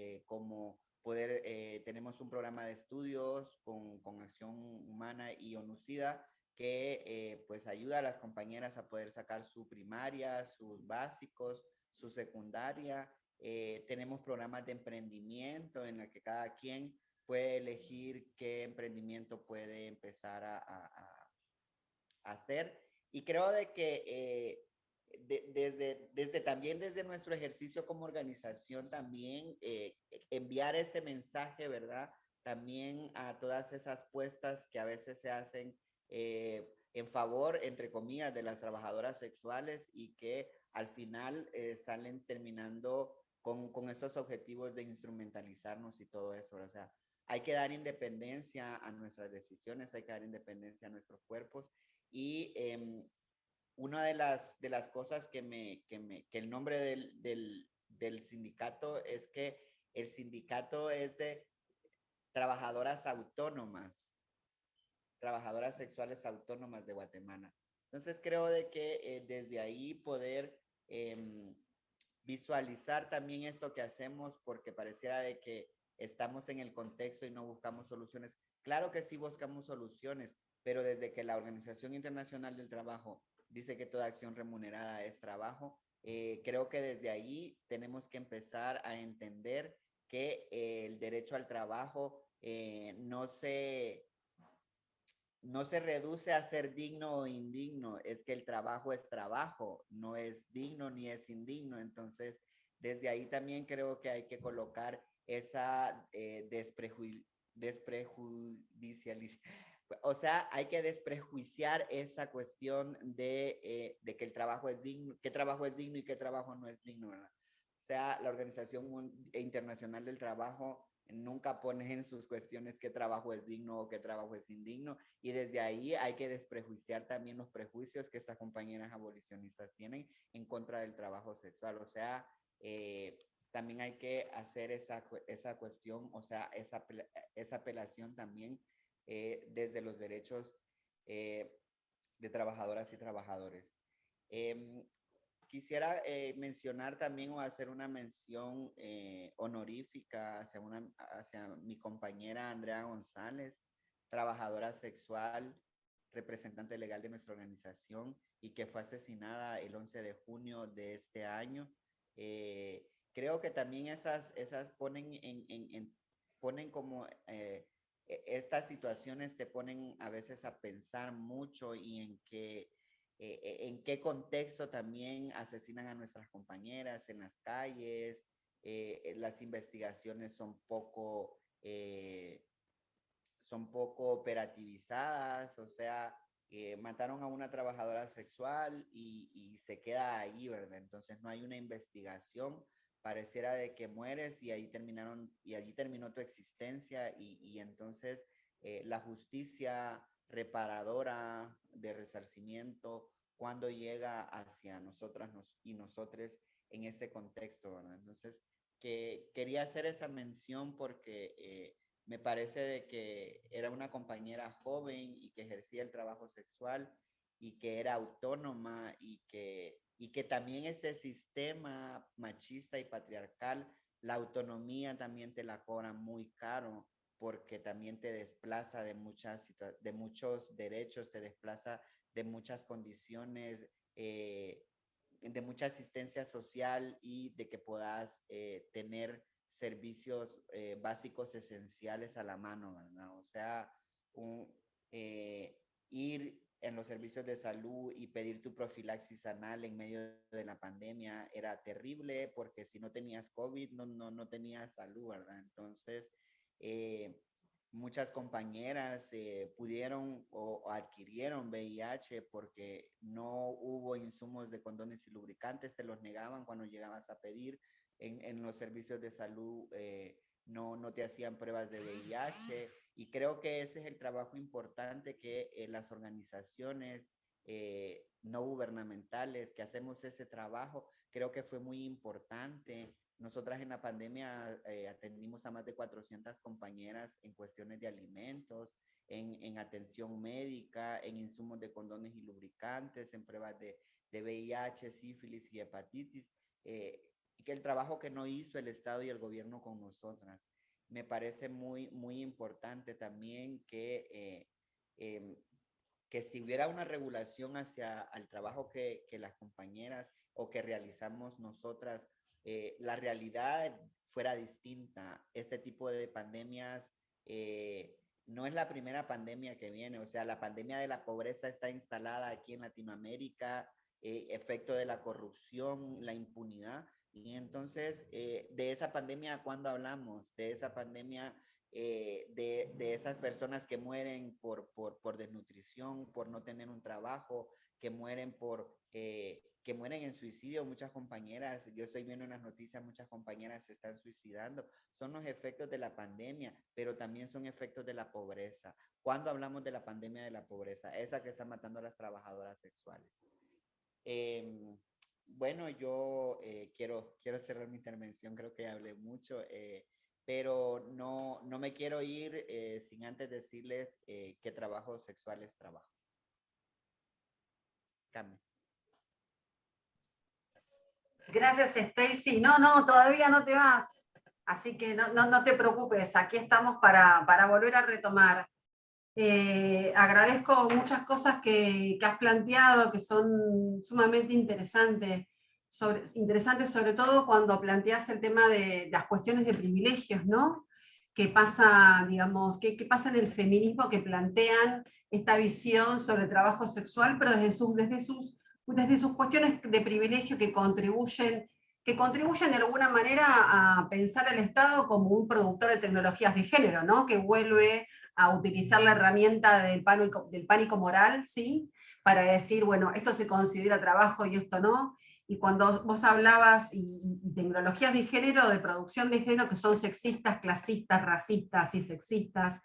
tenemos un programa de estudios con Acción Humana y ONUCIDA, que pues ayuda a las compañeras a poder sacar su primaria, sus básicos, su secundaria. Tenemos programas de emprendimiento en la que cada quien puede elegir qué emprendimiento puede empezar a hacer. Y creo de que desde nuestro ejercicio como organización también enviar ese mensaje, ¿verdad? También a todas esas puestas que a veces se hacen en favor, entre comillas, de las trabajadoras sexuales y que al final salen terminando con estos objetivos de instrumentalizarnos y todo eso. O sea, hay que dar independencia a nuestras decisiones, hay que dar independencia a nuestros cuerpos y una de las cosas que el nombre del sindicato es que el sindicato es de trabajadoras autónomas, trabajadoras sexuales autónomas de Guatemala. Entonces creo de que desde ahí poder visualizar también esto que hacemos, porque pareciera de que estamos en el contexto y no buscamos soluciones. Claro que sí buscamos soluciones, pero desde que la Organización Internacional del Trabajo dice que toda acción remunerada es trabajo, creo que desde ahí tenemos que empezar a entender que el derecho al trabajo no se reduce a ser digno o indigno, es que el trabajo es trabajo, no es digno ni es indigno. Entonces, desde ahí también creo que hay que colocar esa desprejudicialización. O sea, hay que desprejuiciar esa cuestión de que el trabajo es digno, qué trabajo es digno y qué trabajo no es digno, ¿verdad? O sea, la Organización Internacional del Trabajo nunca pone en sus cuestiones qué trabajo es digno o qué trabajo es indigno, y desde ahí hay que desprejuiciar también los prejuicios que estas compañeras abolicionistas tienen en contra del trabajo sexual. O sea, también hay que hacer esa cuestión, o sea, esa apelación también desde los derechos de trabajadoras y trabajadores. Quisiera mencionar también o hacer una mención honorífica hacia mi compañera Andrea González, trabajadora sexual, representante legal de nuestra organización y que fue asesinada el 11 de junio de este año. Creo que también esas ponen como estas situaciones te ponen a veces a pensar mucho y en qué contexto también asesinan a nuestras compañeras en las calles, las investigaciones son poco operativizadas, o sea, mataron a una trabajadora sexual y se queda ahí, ¿verdad? Entonces no hay una investigación, pareciera de que mueres y allí terminó tu existencia y entonces la justicia reparadora de resarcimiento cuando llega hacia nosotras y nosotres en este contexto, ¿verdad? Entonces, quería hacer esa mención porque me parece de que era una compañera joven y que ejercía el trabajo sexual y que era autónoma y que también ese sistema machista y patriarcal, la autonomía también te la cobra muy caro porque también te desplaza de muchos derechos, te desplaza de muchas condiciones, de mucha asistencia social y de que puedas tener servicios básicos esenciales a la mano, ¿verdad? O sea, ir en los servicios de salud y pedir tu profilaxis anal en medio de la pandemia era terrible porque si no tenías COVID no tenías salud, ¿verdad? Entonces, muchas compañeras pudieron o adquirieron VIH porque no hubo insumos de condones y lubricantes, te los negaban cuando llegabas a pedir. En los servicios de salud no te hacían pruebas de VIH y creo que ese es el trabajo importante que las organizaciones no gubernamentales que hacemos ese trabajo, creo que fue muy importante. Nosotras en la pandemia atendimos a más de 400 compañeras en cuestiones de alimentos, en atención médica, en insumos de condones y lubricantes, en pruebas de VIH, sífilis y hepatitis, y que el trabajo que no hizo el Estado y el gobierno con nosotras. Me parece muy importante también que si hubiera una regulación hacia el trabajo que las compañeras o que realizamos nosotras, la realidad fuera distinta. Este tipo de pandemias no es la primera pandemia que viene, o sea, la pandemia de la pobreza está instalada aquí en Latinoamérica, efecto de la corrupción, la impunidad, y entonces de esa pandemia, ¿cuándo hablamos? De esa pandemia, de esas personas que mueren por desnutrición, por no tener un trabajo, que mueren que mueren en suicidio, muchas compañeras, yo estoy viendo unas noticias, muchas compañeras se están suicidando, son los efectos de la pandemia, pero también son efectos de la pobreza. ¿Cuándo hablamos de la pandemia de la pobreza? Esa que está matando a las trabajadoras sexuales. Bueno, yo quiero cerrar mi intervención, creo que hablé mucho, pero no me quiero ir sin antes decirles qué trabajo sexual es trabajo. Carmen. Gracias, Stacy. No, todavía no te vas. Así que no te preocupes, aquí estamos para volver a retomar. Agradezco muchas cosas que has planteado, que son sumamente interesantes sobre todo cuando planteas el tema de las cuestiones de privilegios, ¿no? ¿Qué pasa, digamos, qué pasa en el feminismo que plantean esta visión sobre el trabajo sexual, pero desde sus cuestiones de privilegio que contribuyen de alguna manera a pensar al Estado como un productor de tecnologías de género, ¿no? Que vuelve a utilizar la herramienta del pánico moral, ¿sí? Para decir, bueno, esto se considera trabajo y esto no. Y cuando vos hablabas y tecnologías de género, de producción de género, que son sexistas, clasistas, racistas y sexistas,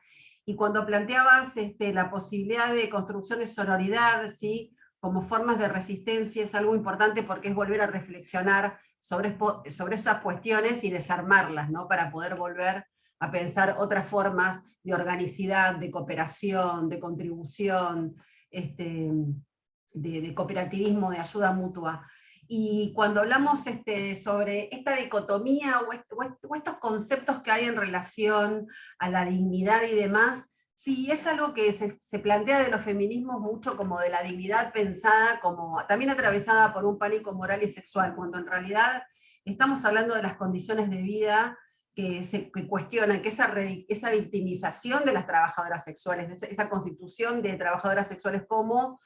y cuando planteabas la posibilidad de construcción de sororidad, ¿sí? Como formas de resistencia, es algo importante porque es volver a reflexionar sobre esas cuestiones y desarmarlas, ¿no? Para poder volver a pensar otras formas de organicidad, de cooperación, de contribución, de cooperativismo, de ayuda mutua. Y cuando hablamos sobre esta dicotomía o estos conceptos que hay en relación a la dignidad y demás, sí, es algo que se plantea de los feminismos mucho como de la dignidad pensada, como también atravesada por un pánico moral y sexual, cuando en realidad estamos hablando de las condiciones de vida que cuestionan, que esa victimización de las trabajadoras sexuales, esa constitución de trabajadoras sexuales como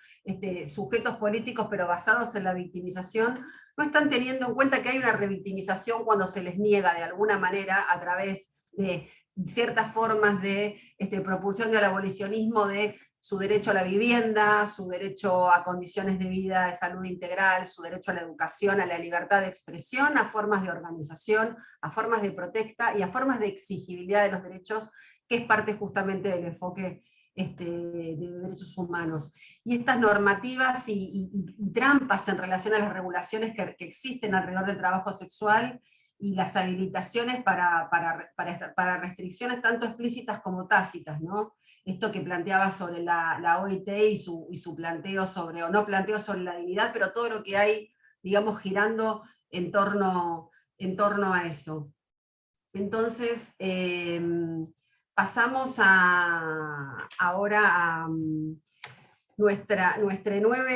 sujetos políticos pero basados en la victimización, no están teniendo en cuenta que hay una revictimización cuando se les niega de alguna manera a través de ciertas formas de propulsión del abolicionismo de su derecho a la vivienda, su derecho a condiciones de vida, de salud integral, su derecho a la educación, a la libertad de expresión, a formas de organización, a formas de protesta y a formas de exigibilidad de los derechos, que es parte justamente del enfoque de derechos humanos. Y estas normativas y trampas en relación a las regulaciones que existen alrededor del trabajo sexual y las habilitaciones para restricciones tanto explícitas como tácitas, ¿no? Esto que planteaba sobre la OIT y su planteo sobre, o no planteo sobre la dignidad, pero todo lo que hay, digamos, girando en torno a eso. Entonces, pasamos ahora a nuestra nueva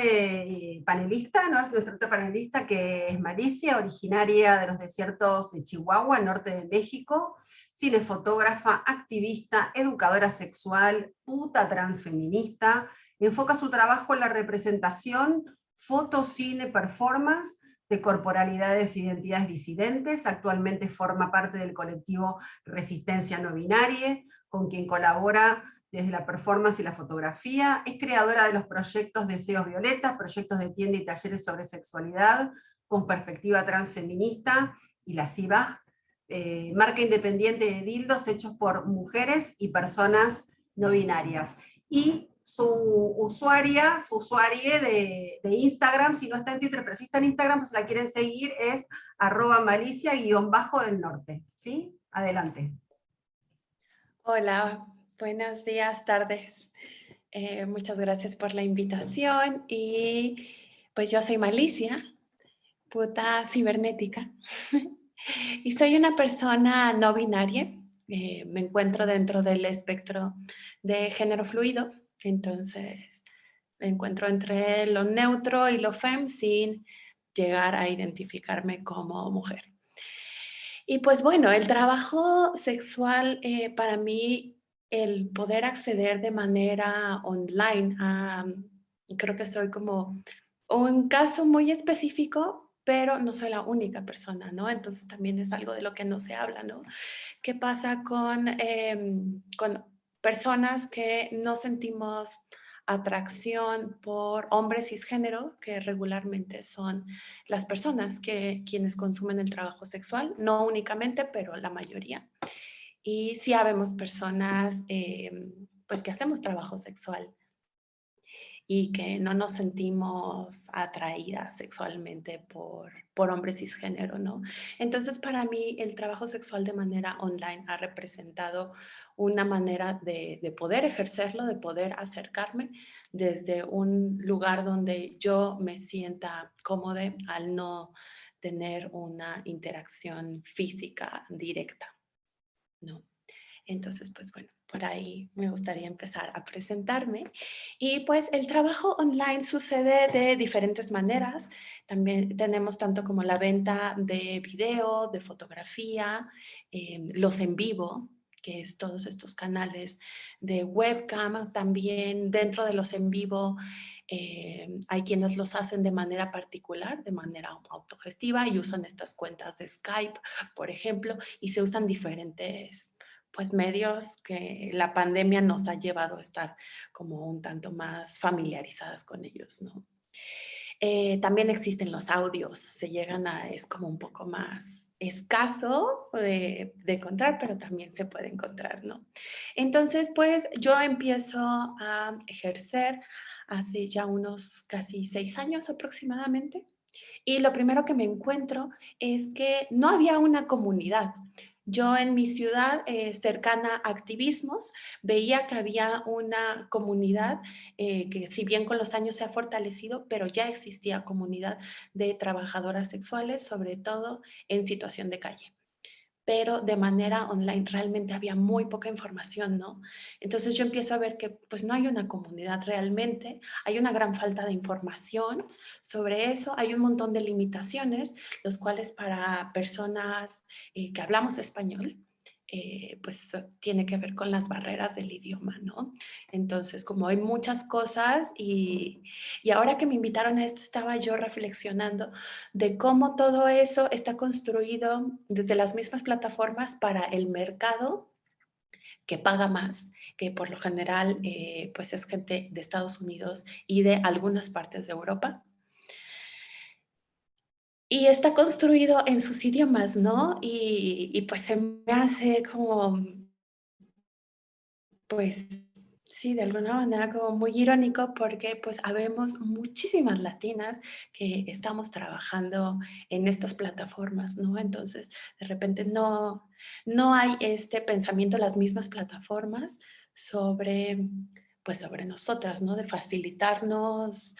panelista, ¿no? Es nuestra otra panelista, que es Malicia, originaria de los desiertos de Chihuahua, al norte de México, cinefotógrafa, activista, educadora sexual, puta transfeminista, enfoca su trabajo en la representación, foto, cine, performance, de corporalidades e identidades disidentes. Actualmente forma parte del colectivo Resistencia No Binaria, con quien colabora desde la performance y la fotografía. Es creadora de los proyectos Deseos Violetas, proyectos de tienda y talleres sobre sexualidad con perspectiva transfeminista, y la CIBAG, marca independiente de dildos hechos por mujeres y personas no binarias. Y su usuaria de Instagram, si no está en Twitter, pero si está en Instagram, pues la quieren seguir, es @malicia_del norte. ¿Sí? Adelante. Hola, buenos días, tardes. Muchas gracias por la invitación. Y pues yo soy Malicia, puta cibernética, y soy una persona no binaria. Me encuentro dentro del espectro de género fluido, entonces me encuentro entre lo neutro y lo fem sin llegar a identificarme como mujer. Y pues bueno, el trabajo sexual para mí el poder acceder de manera online creo que soy como un caso muy específico, pero no soy la única persona, ¿no? Entonces también es algo de lo que no se habla, ¿no? ¿Qué pasa con personas que no sentimos atracción por hombres cisgénero, que regularmente son las personas quienes consumen el trabajo sexual? No únicamente, pero la mayoría. Y sí habemos personas pues que hacemos trabajo sexual y que no nos sentimos atraídas sexualmente por hombres cisgénero, ¿no? Entonces, para mí, el trabajo sexual de manera online ha representado una manera de poder ejercerlo, de poder acercarme desde un lugar donde yo me sienta cómoda al no tener una interacción física directa, ¿no? Entonces, pues bueno, por ahí me gustaría empezar a presentarme. Y pues el trabajo online sucede de diferentes maneras. También tenemos tanto como la venta de video, de fotografía, los en vivo, que es todos estos canales de webcam. También dentro de los en vivo hay quienes los hacen de manera particular, de manera autogestiva y usan estas cuentas de Skype, por ejemplo, y se usan diferentes pues medios que la pandemia nos ha llevado a estar como un tanto más familiarizadas con ellos, ¿no? También existen los audios, es como un poco más escaso de encontrar, pero también se puede encontrar, ¿no? Entonces, pues yo empiezo a ejercer hace ya unos casi 6 años aproximadamente. Y lo primero que me encuentro es que no había una comunidad. Yo en mi ciudad, cercana a activismos, veía que había una comunidad que si bien con los años se ha fortalecido, pero ya existía comunidad de trabajadoras sexuales, sobre todo en situación de calle, pero de manera online realmente había muy poca información, ¿no? Entonces yo empiezo a ver que pues no hay una comunidad realmente, hay una gran falta de información sobre eso, hay un montón de limitaciones, los cuales para personas que hablamos español, pues tiene que ver con las barreras del idioma, ¿no? Entonces, como hay muchas cosas y ahora que me invitaron a esto, estaba yo reflexionando de cómo todo eso está construido desde las mismas plataformas para el mercado que paga más, que por lo general pues es gente de Estados Unidos y de algunas partes de Europa. Y está construido en sus idiomas, ¿no? Y pues se me hace como pues sí, de alguna manera como muy irónico porque pues habemos muchísimas latinas que estamos trabajando en estas plataformas, ¿no? Entonces, de repente no hay este pensamiento en las mismas plataformas sobre, pues sobre nosotras, ¿no? De facilitarnos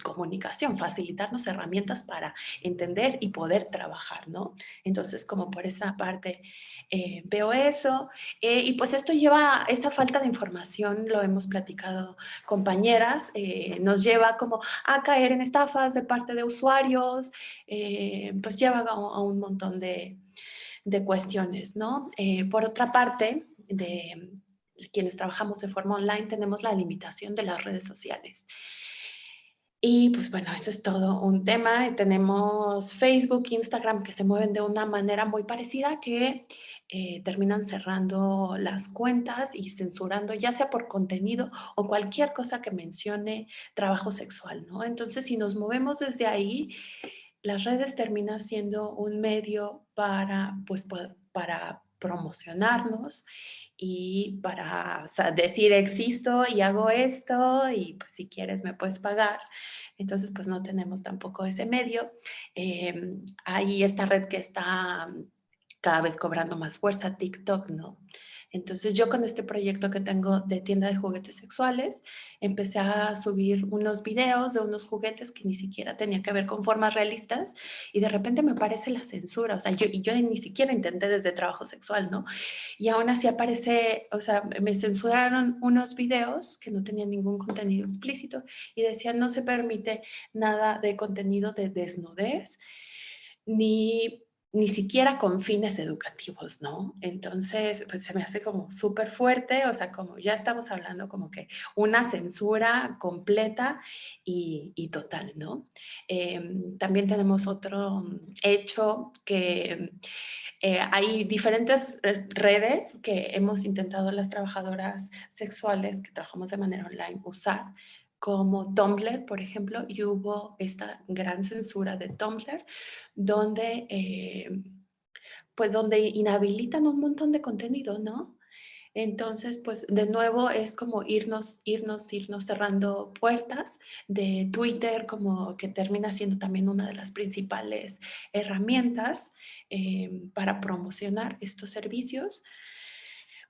comunicación, facilitarnos herramientas para entender y poder trabajar, ¿no? Entonces, como por esa parte veo eso. Y pues esto lleva, esa falta de información, lo hemos platicado compañeras, nos lleva como a caer en estafas de parte de usuarios, pues lleva a un montón de cuestiones, ¿no? Por otra parte, de quienes trabajamos de forma online, tenemos la limitación de las redes sociales. Y pues bueno, eso es todo un tema. Tenemos Facebook, Instagram que se mueven de una manera muy parecida que terminan cerrando las cuentas y censurando, ya sea por contenido o cualquier cosa que mencione trabajo sexual, ¿no? Entonces, si nos movemos desde ahí, las redes terminan siendo un medio para, pues, para promocionarnos y para, o sea, decir existo y hago esto y pues si quieres me puedes pagar. Entonces, pues no tenemos tampoco ese medio. Hay esta red que está cada vez cobrando más fuerza, TikTok, ¿no? Entonces yo con este proyecto que tengo de tienda de juguetes sexuales, empecé a subir unos videos de unos juguetes que ni siquiera tenían que ver con formas realistas y de repente me aparece la censura, o sea, yo ni siquiera intenté desde trabajo sexual, ¿no? Y aún así aparece, o sea, me censuraron unos videos que no tenían ningún contenido explícito y decían no se permite nada de contenido de desnudez, ni ni siquiera con fines educativos, ¿no? Entonces, pues se me hace como súper fuerte, o sea, como ya estamos hablando como que una censura completa y total, ¿no? También tenemos otro hecho que hay diferentes redes que hemos intentado las trabajadoras sexuales que trabajamos de manera online usar, como Tumblr, por ejemplo, y hubo esta gran censura de Tumblr, donde, pues donde inhabilitan un montón de contenido, ¿no? Entonces, pues de nuevo es como irnos cerrando puertas de Twitter, como que termina siendo también una de las principales herramientas para promocionar estos servicios,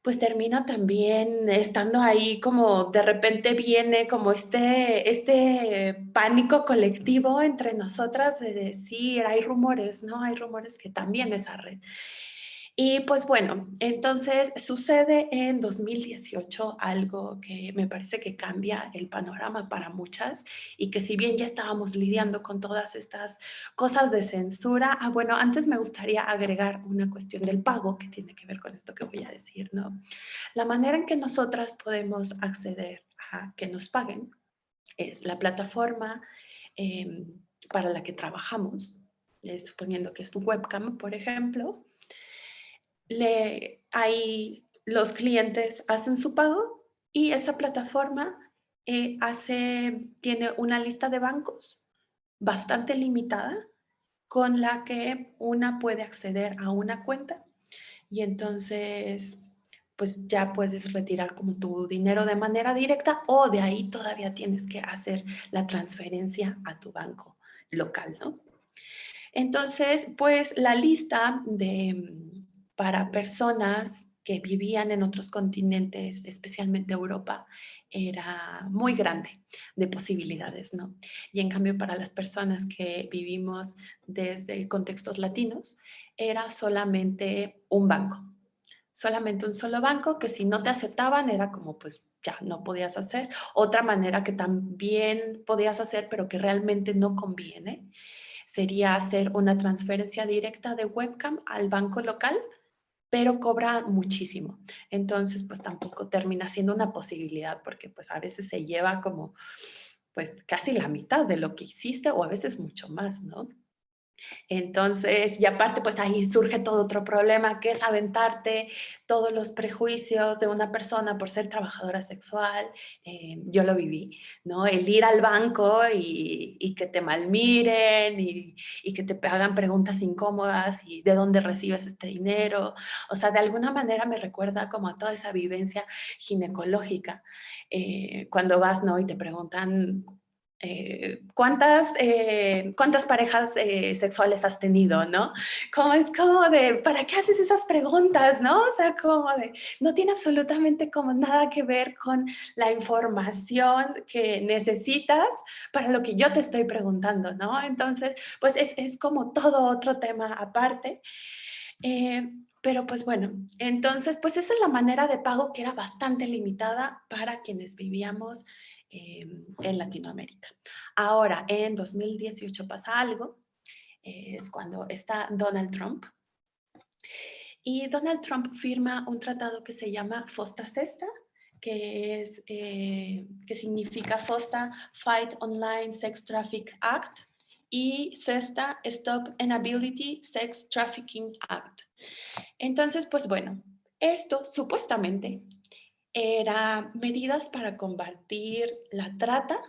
pues termina también estando ahí como de repente viene como este pánico colectivo entre nosotras de decir, hay rumores, ¿no? Hay rumores que también esa red. Y pues bueno, entonces sucede en 2018 algo que me parece que cambia el panorama para muchas y que si bien ya estábamos lidiando con todas estas cosas de censura, bueno, antes me gustaría agregar una cuestión del pago que tiene que ver con esto que voy a decir, ¿no? La manera en que nosotras podemos acceder a que nos paguen es la plataforma para la que trabajamos, suponiendo que es tu webcam, por ejemplo, ahí los clientes hacen su pago y esa plataforma tiene una lista de bancos bastante limitada con la que una puede acceder a una cuenta y entonces pues ya puedes retirar como tu dinero de manera directa o de ahí todavía tienes que hacer la transferencia a tu banco local, ¿no? Entonces, pues la lista para personas que vivían en otros continentes, especialmente Europa, era muy grande de posibilidades, ¿no? Y en cambio para las personas que vivimos desde contextos latinos, era solamente un banco. Solamente un solo banco que si no te aceptaban era como pues ya no podías hacer. Otra manera que también podías hacer pero que realmente no conviene sería hacer una transferencia directa de webcam al banco local, pero cobra muchísimo. Entonces, pues tampoco termina siendo una posibilidad porque pues a veces se lleva como pues casi la mitad de lo que hiciste o a veces mucho más, ¿no? Entonces, y aparte, pues ahí surge todo otro problema, que es aventarte todos los prejuicios de una persona por ser trabajadora sexual. Yo lo viví, ¿no? El ir al banco y que te malmiren y que te hagan preguntas incómodas y de dónde recibes este dinero. O sea, de alguna manera me recuerda como a toda esa vivencia ginecológica. Cuando vas, ¿no? Y te preguntan ¿cuántas parejas sexuales has tenido, no? Como es como de, ¿para qué haces esas preguntas, no? O sea, como de, no tiene absolutamente como nada que ver con la información que necesitas para lo que yo te estoy preguntando, ¿no? Entonces, pues es como todo otro tema aparte. Pero pues bueno, entonces pues esa es la manera de pago que era bastante limitada para quienes vivíamos en Latinoamérica. Ahora, en 2018 pasa algo, es cuando está Donald Trump y Donald Trump firma un tratado que se llama FOSTA-SESTA, que significa FOSTA, Fight Online Sex Traffic Act, y SESTA, Stop Enability Sex Trafficking Act. Entonces, pues bueno, esto supuestamente era medidas para combatir la trata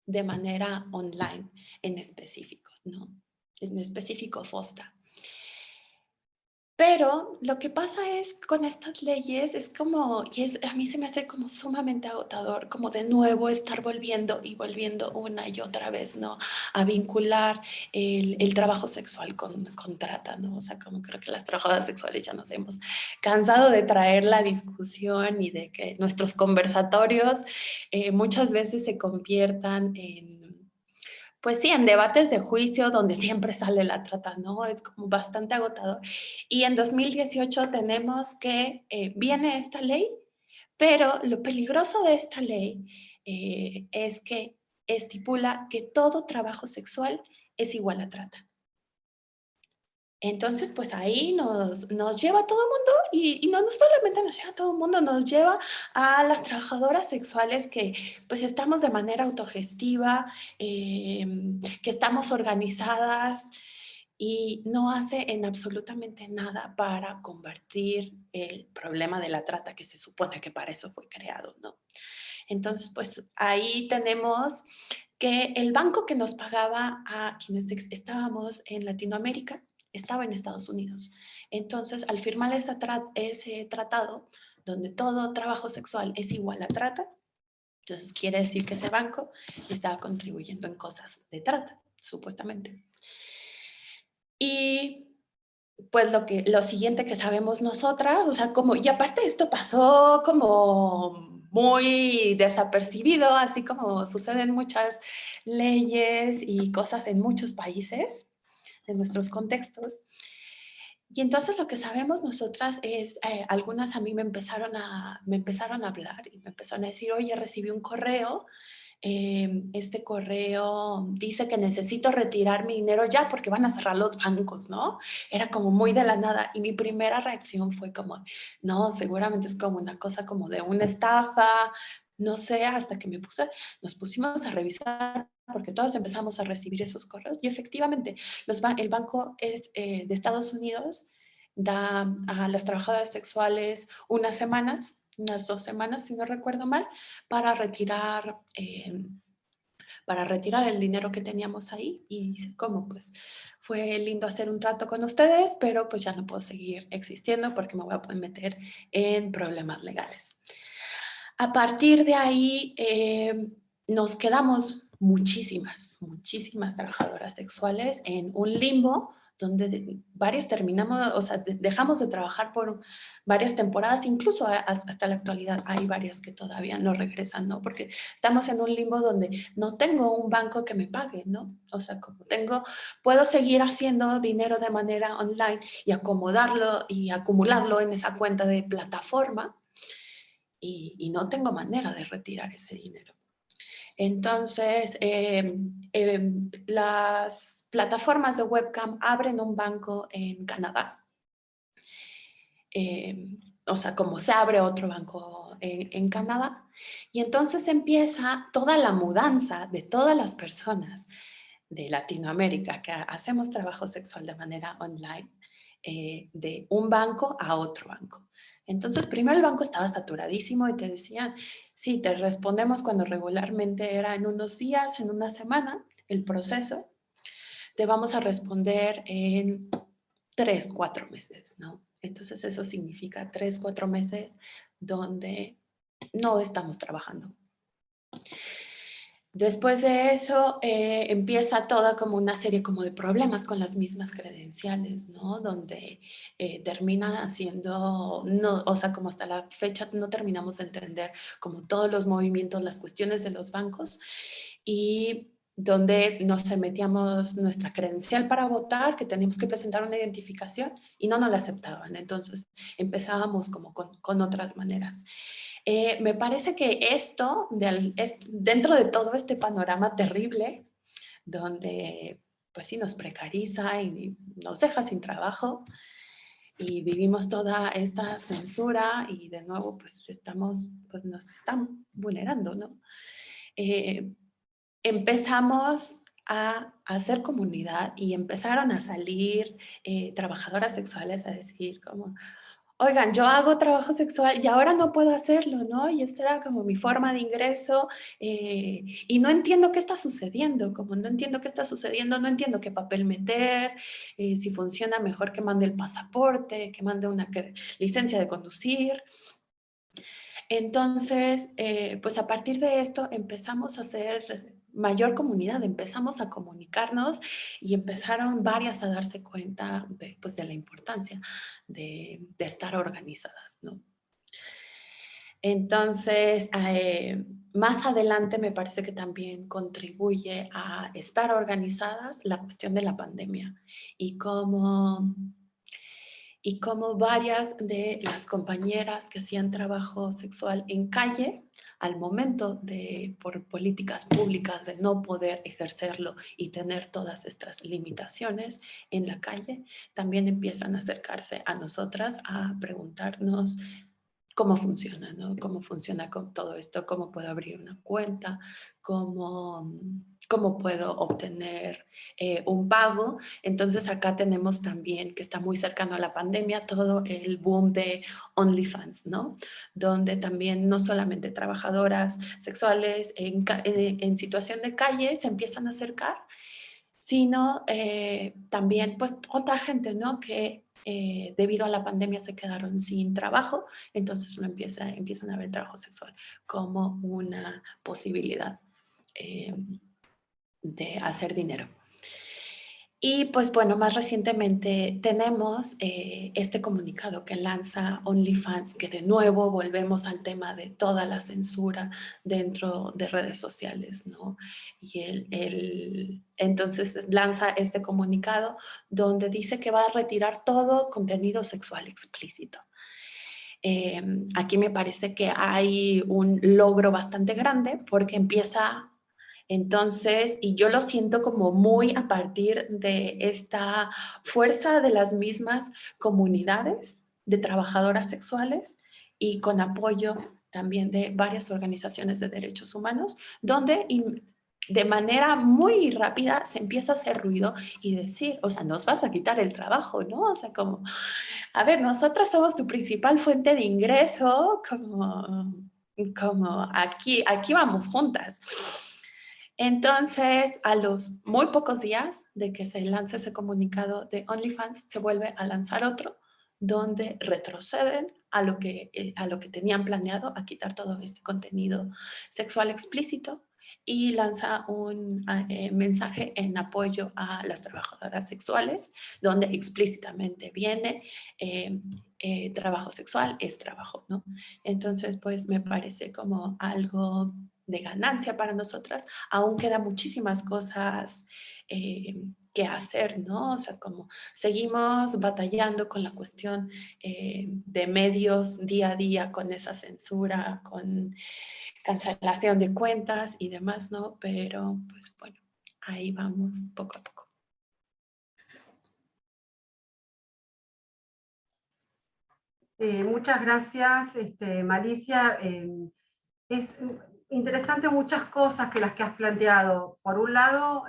de manera online en específico, ¿no? En específico FOSTA. Pero lo que pasa es con estas leyes es como, a mí se me hace como sumamente agotador, como de nuevo estar volviendo y volviendo una y otra vez, ¿no? A vincular el trabajo sexual con trata, ¿no? O sea, como creo que las trabajadoras sexuales ya nos hemos cansado de traer la discusión y de que nuestros conversatorios muchas veces se conviertan pues sí, en debates de juicio donde siempre sale la trata, ¿no? Es como bastante agotador. Y en 2018 tenemos que viene esta ley, pero lo peligroso de esta ley es que estipula que todo trabajo sexual es igual a trata. Entonces, pues ahí nos lleva a todo el mundo y no solamente nos lleva a todo el mundo, nos lleva a las trabajadoras sexuales que pues estamos de manera autogestiva, que estamos organizadas y no hace en absolutamente nada para combatir el problema de la trata que se supone que para eso fue creado, ¿no? Entonces, pues ahí tenemos que el banco que nos pagaba a quienes estábamos en Latinoamérica estaba en Estados Unidos. Entonces, al firmar ese tratado, donde todo trabajo sexual es igual a trata, entonces quiere decir que ese banco estaba contribuyendo en cosas de trata, supuestamente. Y pues lo siguiente que sabemos nosotras, o sea, como, y aparte esto pasó como muy desapercibido, así como suceden muchas leyes y cosas en muchos países, en nuestros contextos. Y entonces lo que sabemos nosotras es, algunas a mí me empezaron a hablar y me empezaron a decir, oye, recibí un correo, este correo dice que necesito retirar mi dinero ya porque van a cerrar los bancos, ¿no? Era como muy de la nada y mi primera reacción fue como, no, seguramente es como una cosa como de una estafa, no sé, hasta que nos pusimos a revisar porque todos empezamos a recibir esos correos y efectivamente el banco es, de Estados Unidos da a las trabajadoras sexuales unas 2 semanas, si no recuerdo mal, para retirar el dinero que teníamos ahí y como pues fue lindo hacer un trato con ustedes, pero pues ya no puedo seguir existiendo porque me voy a poder meter en problemas legales. A partir de ahí nos quedamos muchísimas trabajadoras sexuales en un limbo donde varias terminamos, o sea, dejamos de trabajar por varias temporadas, incluso hasta la actualidad hay varias que todavía no regresan, ¿no? Porque estamos en un limbo donde no tengo un banco que me pague, ¿no? O sea, puedo seguir haciendo dinero de manera online y acomodarlo y acumularlo en esa cuenta de plataforma, y no tengo manera de retirar ese dinero. Entonces, las plataformas de webcam abren un banco en Canadá. O sea, como se abre otro banco en Canadá. Y entonces empieza toda la mudanza de todas las personas de Latinoamérica que hacemos trabajo sexual de manera online, de un banco a otro banco. Entonces, primero el banco estaba saturadísimo y te decían, sí, te respondemos cuando regularmente era en unos días, en una semana, el proceso. Te vamos a responder en 3, 4 meses, ¿no? Entonces, eso significa 3, 4 meses donde no estamos trabajando. Después de eso, empieza toda como una serie como de problemas con las mismas credenciales, ¿no? Donde termina haciendo, no, o sea, como hasta la fecha no terminamos de entender como todos los movimientos, las cuestiones de los bancos y donde nos metíamos nuestra credencial para votar, que teníamos que presentar una identificación y no nos la aceptaban. Entonces empezábamos como con otras maneras. Me parece que esto, dentro de todo este panorama terrible, donde pues sí nos precariza y nos deja sin trabajo y vivimos toda esta censura y de nuevo pues nos están vulnerando, ¿no? Empezamos a hacer comunidad y empezaron a salir trabajadoras sexuales a decir como, oigan, yo hago trabajo sexual y ahora no puedo hacerlo, ¿no? Y esta era como mi forma de ingreso y no entiendo qué está sucediendo, como no entiendo qué está sucediendo, no entiendo qué papel meter, si funciona mejor que mande el pasaporte, que mande una licencia de conducir. Entonces, pues a partir de esto empezamos a hacer mayor comunidad, empezamos a comunicarnos y empezaron varias a darse cuenta pues, de la importancia de estar organizadas, ¿no? Entonces, más adelante me parece que también contribuye a estar organizadas la cuestión de la pandemia y cómo y cómo varias de las compañeras que hacían trabajo sexual en calle, al momento de, por políticas públicas, de no poder ejercerlo y tener todas estas limitaciones en la calle, también empiezan a acercarse a nosotras a preguntarnos cómo funciona, ¿no? Cómo funciona con todo esto, cómo puedo abrir una cuenta, cómo puedo obtener un pago. Entonces acá tenemos también, que está muy cercano a la pandemia, todo el boom de OnlyFans, ¿no? Donde también no solamente trabajadoras sexuales en situación de calle se empiezan a acercar, sino también pues otra gente, ¿no? Que debido a la pandemia se quedaron sin trabajo, entonces empiezan a ver trabajo sexual como una posibilidad de hacer dinero. Y pues bueno, más recientemente tenemos este comunicado que lanza OnlyFans, que de nuevo volvemos al tema de toda la censura dentro de redes sociales, ¿no? Y entonces lanza este comunicado donde dice que va a retirar todo contenido sexual explícito. Aquí me parece que hay un logro bastante grande porque empieza... Entonces, y yo lo siento como muy a partir de esta fuerza de las mismas comunidades de trabajadoras sexuales y con apoyo también de varias organizaciones de derechos humanos, donde de manera muy rápida se empieza a hacer ruido y decir, o sea, nos vas a quitar el trabajo, ¿no? O sea, como, a ver, nosotras somos tu principal fuente de ingreso, como aquí vamos juntas. Entonces, a los muy pocos días de que se lance ese comunicado de OnlyFans, se vuelve a lanzar otro, donde retroceden a lo que tenían planeado, a quitar todo este contenido sexual explícito, y lanza un mensaje en apoyo a las trabajadoras sexuales, donde explícitamente viene trabajo sexual es trabajo, ¿no? Entonces, pues me parece como algo de ganancia para nosotras. Aún quedan muchísimas cosas que hacer, ¿no? O sea, como seguimos batallando con la cuestión de medios día a día, con esa censura, con cancelación de cuentas y demás, ¿no? Pero, pues bueno, ahí vamos poco a poco. Muchas gracias, Malicia. Es interesante muchas cosas que las que has planteado. Por un lado,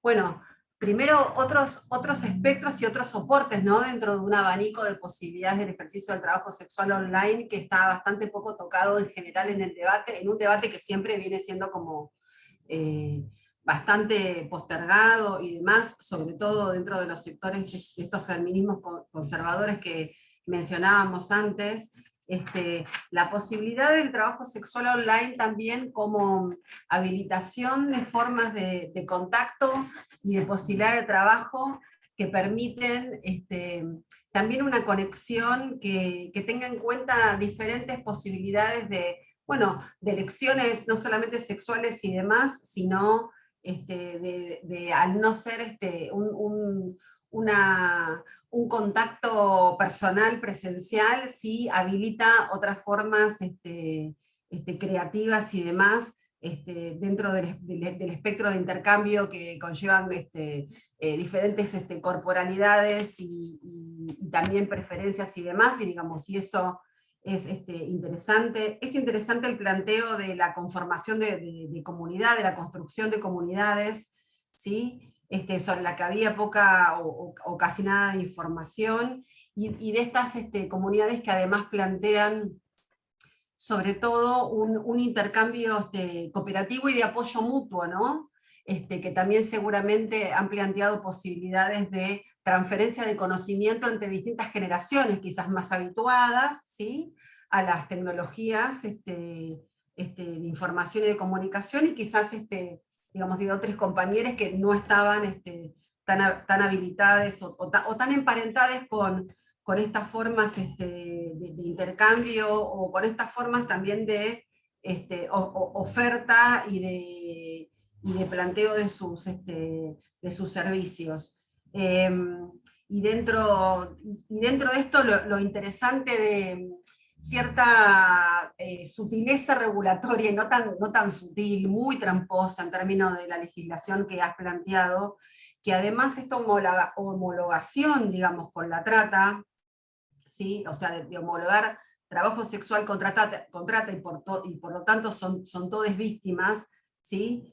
bueno, primero otros espectros y otros soportes, ¿no? Dentro de un abanico de posibilidades del ejercicio del trabajo sexual online que está bastante poco tocado en general en el debate, en un debate que siempre viene siendo como bastante postergado y demás, sobre todo dentro de los sectores de estos feminismos conservadores que mencionábamos antes. La posibilidad del trabajo sexual online también como habilitación de formas de contacto y de posibilidad de trabajo que permiten también una conexión que tenga en cuenta diferentes posibilidades de, bueno, de elecciones no solamente sexuales y demás, sino al no ser un contacto personal presencial, sí habilita otras formas creativas y demás dentro del espectro de intercambio que conllevan diferentes corporalidades y también preferencias y demás, y digamos, y eso es interesante. Es interesante el planteo de la conformación de comunidad, de la construcción de comunidades, ¿sí? Sobre la que había poca o casi nada de información, y de estas comunidades que además plantean sobre todo un intercambio cooperativo y de apoyo mutuo, ¿no? Que también seguramente han planteado posibilidades de transferencia de conocimiento entre distintas generaciones, quizás más habituadas, ¿sí? A las tecnologías de información y de comunicación, y quizás digamos, de otros compañeros que no estaban tan habilitadas o tan emparentadas con estas formas de intercambio, o con estas formas también de oferta y de planteo de sus servicios. y dentro de esto lo interesante de cierta sutileza regulatoria, y no tan sutil, muy tramposa en términos de la legislación que has planteado, que además esta homologación, digamos, con la trata, ¿sí? O sea, de homologar trabajo sexual con trata y por lo tanto son todas víctimas, ¿sí?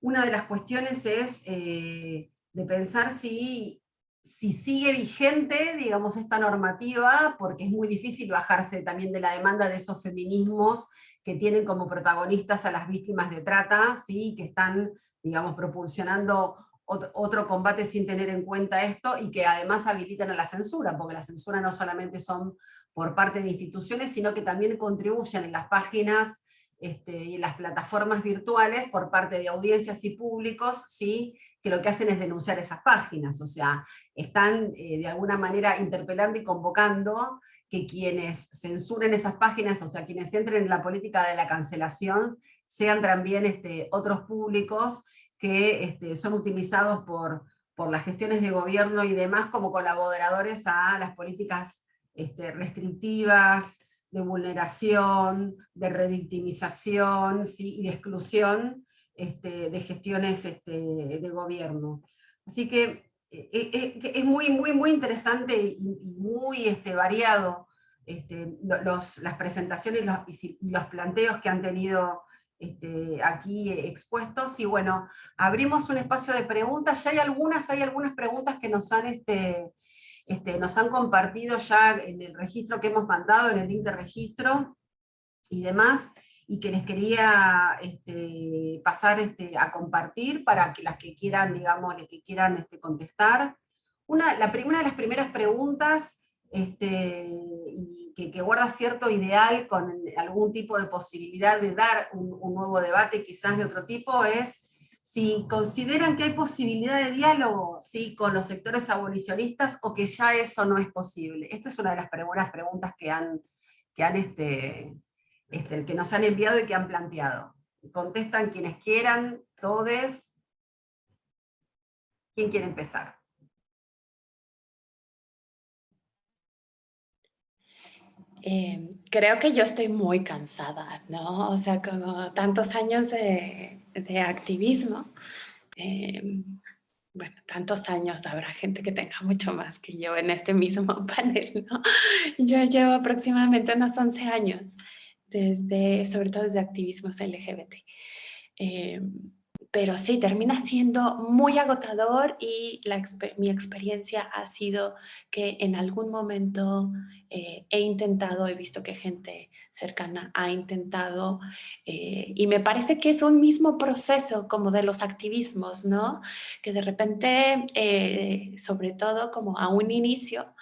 Una de las cuestiones es de pensar si sigue vigente, digamos, esta normativa, porque es muy difícil bajarse también de la demanda de esos feminismos que tienen como protagonistas a las víctimas de trata, ¿sí? Que están, digamos, propulsionando otro combate sin tener en cuenta esto, y que además habilitan a la censura, porque la censura no solamente son por parte de instituciones, sino que también contribuyen en las páginas y en las plataformas virtuales por parte de audiencias y públicos, ¿sí? Que lo que hacen es denunciar esas páginas, o sea, están de alguna manera interpelando y convocando que quienes censuren esas páginas, o sea, quienes entren en la política de la cancelación, sean también otros públicos que son utilizados por las gestiones de gobierno y demás como colaboradores a las políticas restrictivas, de vulneración, de revictimización, ¿sí? Y de exclusión de gestiones de gobierno. Así que es muy, muy, muy interesante y muy variado las presentaciones y los planteos que han tenido aquí expuestos, y bueno, abrimos un espacio de preguntas. Ya hay algunas preguntas que nos han compartido ya en el registro que hemos mandado, en el link de registro y demás, y que les quería pasar a compartir para que las que quieran, digamos, las que quieran contestar. Una de las primeras preguntas, que guarda cierto ideal con algún tipo de posibilidad de dar un nuevo debate, quizás de otro tipo, es si consideran que hay posibilidad de diálogo, ¿sí? Con los sectores abolicionistas, o que ya eso no es posible. Esta es una de las primeras preguntas que nos han enviado y que han planteado. Contestan quienes quieran, todes. ¿Quién quiere empezar? Creo que yo estoy muy cansada, ¿no? O sea, como tantos años de activismo, bueno, tantos años, habrá gente que tenga mucho más que yo en este mismo panel, ¿no? Yo llevo aproximadamente unos 11 años, sobre todo desde activismos LGBT. Pero sí, termina siendo muy agotador, y mi experiencia ha sido que en algún momento he visto que gente cercana ha intentado, y me parece que es un mismo proceso como de los activismos, ¿no? Que de repente, sobre todo como a un inicio,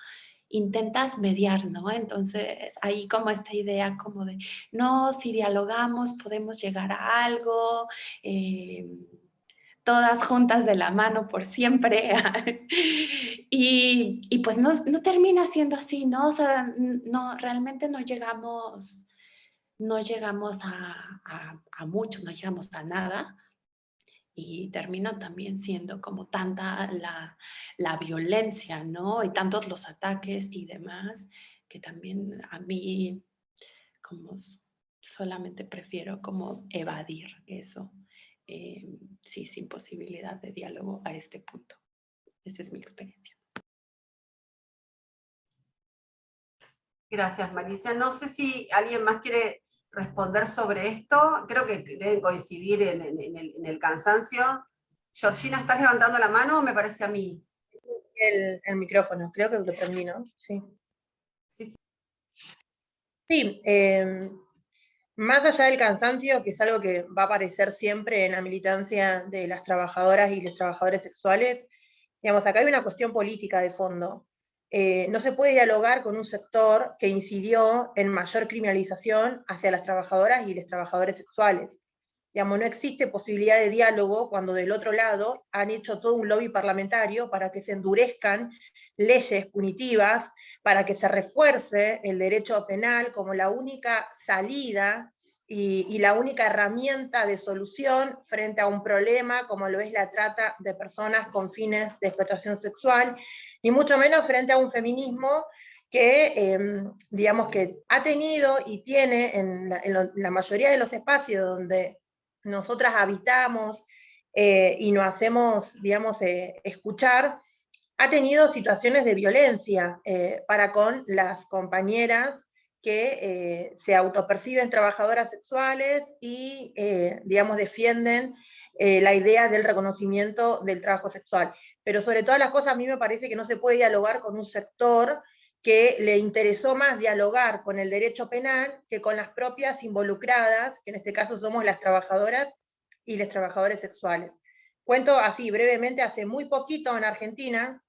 intentas mediar, ¿no? Entonces, ahí como esta idea como de, no, si dialogamos podemos llegar a algo, todas juntas de la mano por siempre. y pues no termina siendo así, ¿no? O sea, no, realmente no llegamos a mucho, no llegamos a nada. Y termina también siendo como tanta la violencia, ¿no? Y tantos los ataques y demás, que también a mí como solamente prefiero como evadir eso, sí, sin posibilidad de diálogo a este punto. Esa es mi experiencia. Gracias, Marisa. No sé si alguien más quiere responder sobre esto. Creo que deben coincidir en el cansancio. Georgina, ¿estás levantando la mano o me parece a mí? El micrófono, creo que lo prendí, ¿no? Sí. Sí. Sí, más allá del cansancio, que es algo que va a aparecer siempre en la militancia de las trabajadoras y los trabajadores sexuales, digamos, acá hay una cuestión política de fondo. No se puede dialogar con un sector que incidió en mayor criminalización hacia las trabajadoras y los trabajadores sexuales. Digamos, no existe posibilidad de diálogo cuando del otro lado han hecho todo un lobby parlamentario para que se endurezcan leyes punitivas, para que se refuerce el derecho penal como la única salida y la única herramienta de solución frente a un problema como lo es la trata de personas con fines de explotación sexual, y mucho menos frente a un feminismo que, digamos, que ha tenido y tiene en la mayoría de los espacios donde nosotras habitamos y nos hacemos, digamos, escuchar, ha tenido situaciones de violencia para con las compañeras que se autoperciben trabajadoras sexuales y, digamos, defienden la idea del reconocimiento del trabajo sexual. Pero sobre todas las cosas, a mí me parece que no se puede dialogar con un sector que le interesó más dialogar con el derecho penal que con las propias involucradas, que en este caso somos las trabajadoras y los trabajadores sexuales. Cuento así brevemente, hace muy poquito en Argentina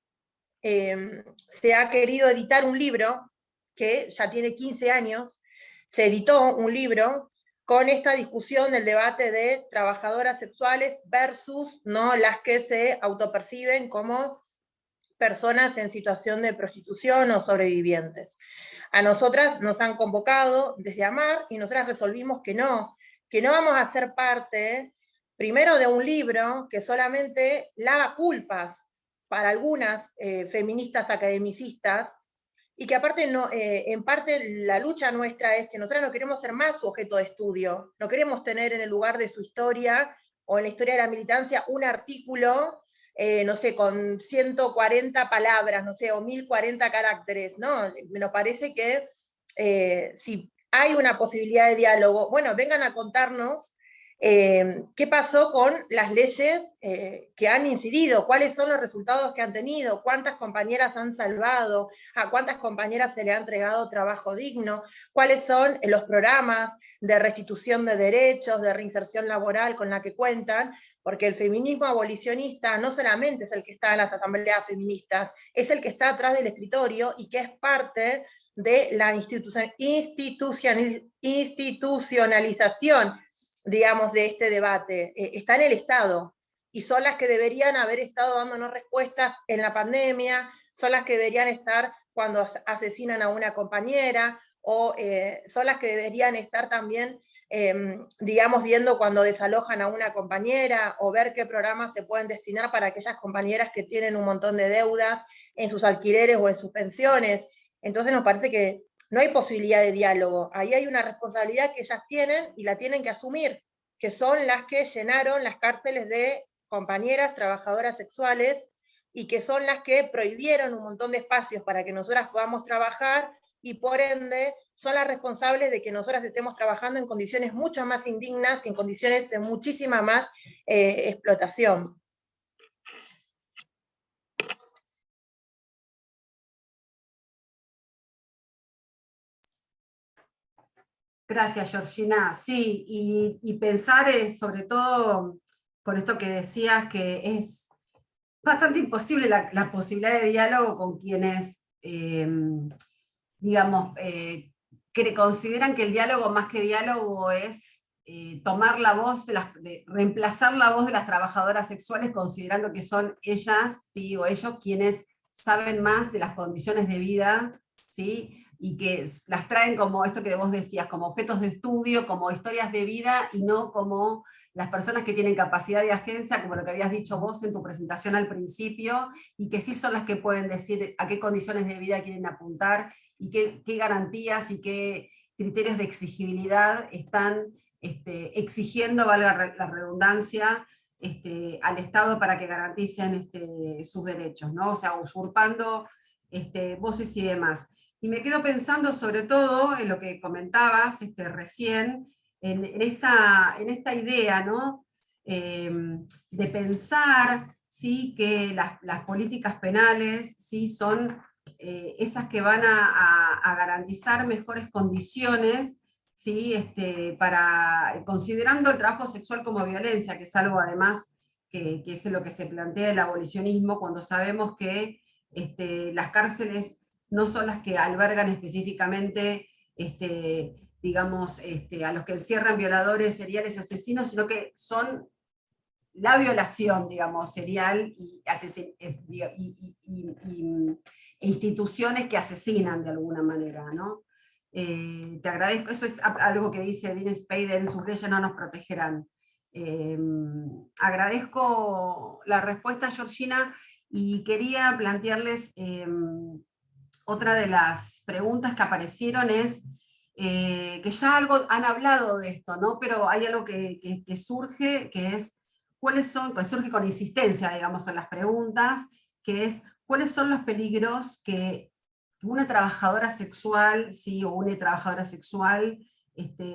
se ha querido editar un libro que ya tiene 15 años, se editó un libro con esta discusión del debate de trabajadoras sexuales versus no las que se autoperciben como personas en situación de prostitución o sobrevivientes. A nosotras nos han convocado desde AMAR y nosotras resolvimos que no vamos a ser parte, primero, de un libro que solamente lava culpas para algunas feministas academicistas, y que aparte, no, en parte la lucha nuestra es que nosotras no queremos ser más su objeto de estudio, no queremos tener en el lugar de su historia o en la historia de la militancia un artículo no sé, con 140 palabras, no sé, o 1040 caracteres, ¿no? Nos parece que si hay una posibilidad de diálogo, bueno, vengan a contarnos qué pasó con las leyes que han incidido, cuáles son los resultados que han tenido, cuántas compañeras han salvado, a cuántas compañeras se le ha entregado trabajo digno, cuáles son los programas de restitución de derechos, de reinserción laboral con la que cuentan, porque el feminismo abolicionista no solamente es el que está en las asambleas feministas, es el que está atrás del escritorio y que es parte de la institucionalización, digamos, de este debate. Está en el Estado, y son las que deberían haber estado dándonos respuestas en la pandemia, son las que deberían estar cuando asesinan a una compañera, o son las que deberían estar también digamos, viendo cuando desalojan a una compañera, o ver qué programas se pueden destinar para aquellas compañeras que tienen un montón de deudas en sus alquileres o en sus pensiones. Entonces nos parece que no hay posibilidad de diálogo. Ahí hay una responsabilidad que ellas tienen y la tienen que asumir, que son las que llenaron las cárceles de compañeras trabajadoras sexuales y que son las que prohibieron un montón de espacios para que nosotras podamos trabajar, y por ende son las responsables de que nosotras estemos trabajando en condiciones mucho más indignas y en condiciones de muchísima más explotación. Gracias, Georgina. Sí, y pensar sobre todo por esto que decías, que es bastante imposible la posibilidad de diálogo con quienes, digamos, que consideran que el diálogo más que diálogo es tomar la voz, reemplazar la voz de las trabajadoras sexuales, considerando que son ellas, ¿sí? O ellos quienes saben más de las condiciones de vida, ¿sí? Y que las traen como esto que vos decías, como objetos de estudio, como historias de vida, y no como las personas que tienen capacidad de agencia, como lo que habías dicho vos en tu presentación al principio, y que sí son las que pueden decir a qué condiciones de vida quieren apuntar, y qué garantías y qué criterios de exigibilidad están exigiendo, valga la redundancia, al Estado para que garanticen sus derechos, ¿no? O sea, usurpando voces y demás. Y me quedo pensando sobre todo en lo que comentabas recién, en esta idea, ¿no? De pensar, ¿sí? Que las políticas penales, ¿sí? Son esas que van a garantizar mejores condiciones, ¿sí? Considerando el trabajo sexual como violencia, que es algo además que es lo que se plantea el abolicionismo, cuando sabemos que las cárceles no son las que albergan específicamente, digamos, a los que encierran violadores, seriales, asesinos, sino que son la violación, digamos, serial e instituciones que asesinan de alguna manera, ¿no? Te agradezco, eso es algo que dice Dean Spader en sus leyes no nos protegerán. Agradezco la respuesta, Georgina, y quería plantearles otra de las preguntas que aparecieron es, que ya algo han hablado de esto, ¿no? Pero hay algo que surge, que es, ¿cuáles son? Pues surge con insistencia, digamos, en las preguntas, que es, ¿cuáles son los peligros que una trabajadora sexual, sí, o una trabajadora sexual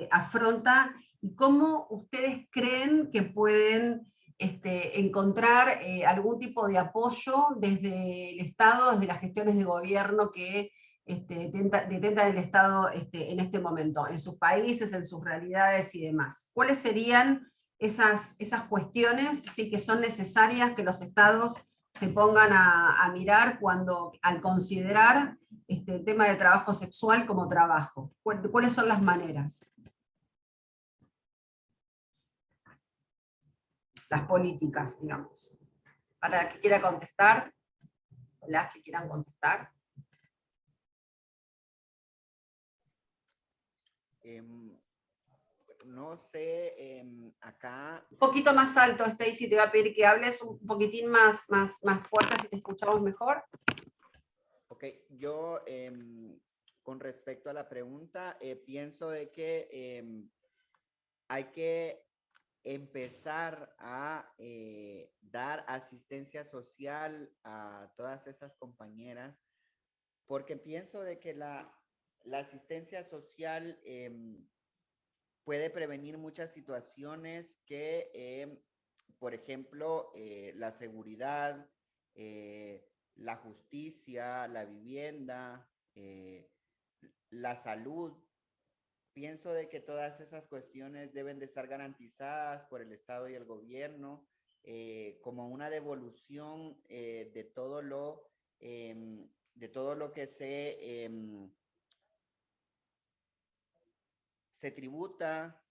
afronta, y cómo ustedes creen que pueden encontrar algún tipo de apoyo desde el Estado, desde las gestiones de gobierno que detentan el Estado en este momento, en sus países, en sus realidades y demás? ¿Cuáles serían esas cuestiones sí, que son necesarias que los Estados se pongan a mirar al considerar el tema del trabajo sexual como trabajo? ¿Cuáles son las maneras? Las políticas, digamos. Para el que quiera contestar, o las que quieran contestar. No sé, acá... Un poquito más alto, Stacy, te va a pedir que hables un poquitín más fuerte, si te escuchamos mejor. Ok, yo con respecto a la pregunta, pienso de que hay que empezar a dar asistencia social a todas esas compañeras, porque pienso de que la asistencia social puede prevenir muchas situaciones que, por ejemplo, la seguridad, la justicia, la vivienda, la salud. Pienso de que todas esas cuestiones deben de estar garantizadas por el Estado y el gobierno como una devolución de todo lo que se tributa.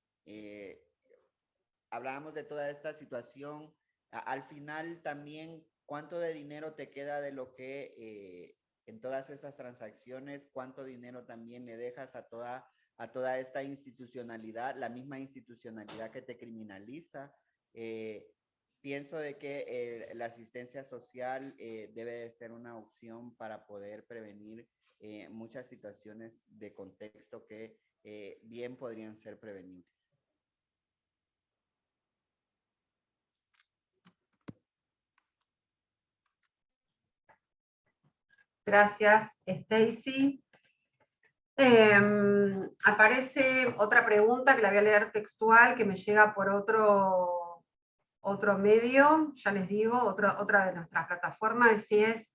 Hablábamos de toda esta situación. Al final también, ¿cuánto de dinero te queda de lo que en todas esas transacciones? ¿Cuánto dinero también le dejas a toda esta institucionalidad, la misma institucionalidad que te criminaliza? Pienso de que la asistencia social debe de ser una opción para poder prevenir muchas situaciones de contexto que bien podrían ser prevenibles. Gracias, Stacy. Aparece otra pregunta que la voy a leer textual, que me llega por otro medio, ya les digo, otra de nuestras plataformas, si es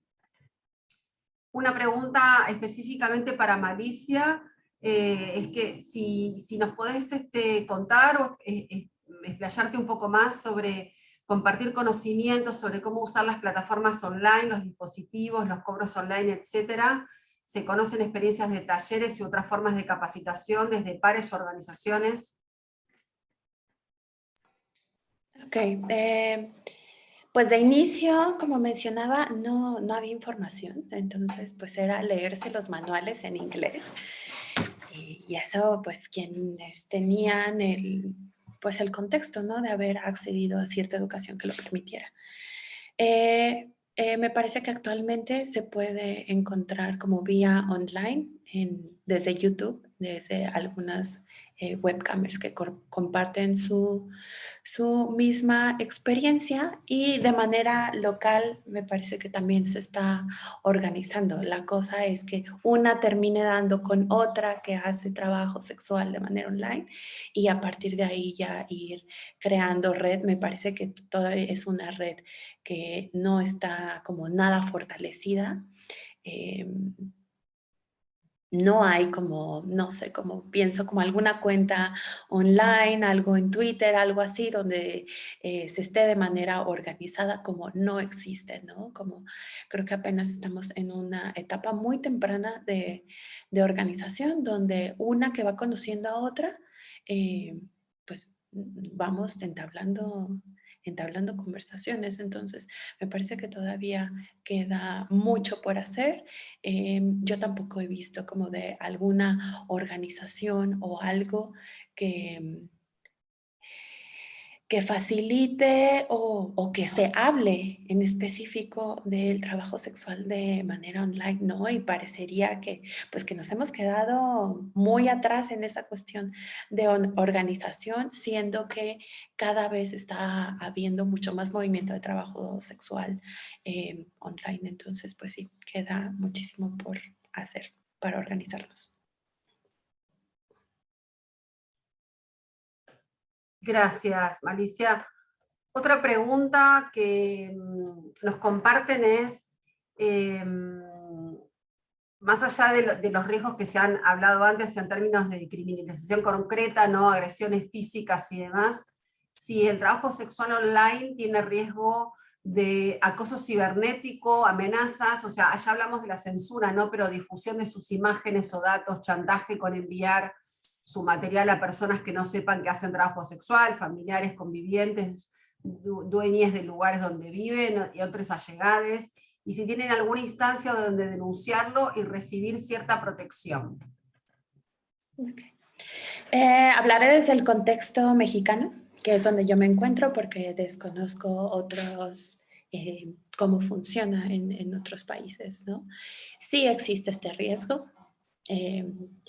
una pregunta específicamente para Malicia, es que si nos podés contar o explayarte un poco más sobre compartir conocimientos sobre cómo usar las plataformas online, los dispositivos, los cobros online, etcétera. ¿Se conocen experiencias de talleres y otras formas de capacitación desde pares o organizaciones? Ok, pues de inicio, como mencionaba, no había información, entonces pues era leerse los manuales en inglés. Y eso, pues quienes tenían el contexto, ¿no? De haber accedido a cierta educación que lo permitiera. Me parece que actualmente se puede encontrar como vía online desde YouTube, desde algunas webcamers que comparten su misma experiencia, y de manera local me parece que también se está organizando. La cosa es que una termine dando con otra que hace trabajo sexual de manera online, y a partir de ahí ya ir creando red. Me parece que todavía es una red que no está como nada fortalecida. No hay como, no sé, como pienso como alguna cuenta online, algo en Twitter, algo así, donde se esté de manera organizada, como no existe, ¿no? Como creo que apenas estamos en una etapa muy temprana de organización, donde una que va conociendo a otra, pues vamos entablando entablando conversaciones. Entonces, me parece que todavía queda mucho por hacer. Yo tampoco he visto como de alguna organización o algo que que facilite o que se hable en específico del trabajo sexual de manera online, ¿no? Y parecería que, pues, que nos hemos quedado muy atrás en esa cuestión de organización, siendo que cada vez está habiendo mucho más movimiento de trabajo sexual online. Entonces, pues sí, queda muchísimo por hacer para organizarnos. Gracias, Malicia. Otra pregunta que nos comparten es, más allá de los riesgos que se han hablado antes en términos de criminalización concreta, ¿no? Agresiones físicas y demás, si el trabajo sexual online tiene riesgo de acoso cibernético, amenazas, o sea, allá hablamos de la censura, ¿no? Pero difusión de sus imágenes o datos, chantaje con enviar su material a personas que no sepan que hacen trabajo sexual, familiares, convivientes, dueñas de lugares donde viven y otros allegados, y si tienen alguna instancia donde denunciarlo y recibir cierta protección. Okay. Hablaré desde el contexto mexicano, que es donde yo me encuentro, porque desconozco otros, cómo funciona en otros países, ¿no? Sí existe este riesgo,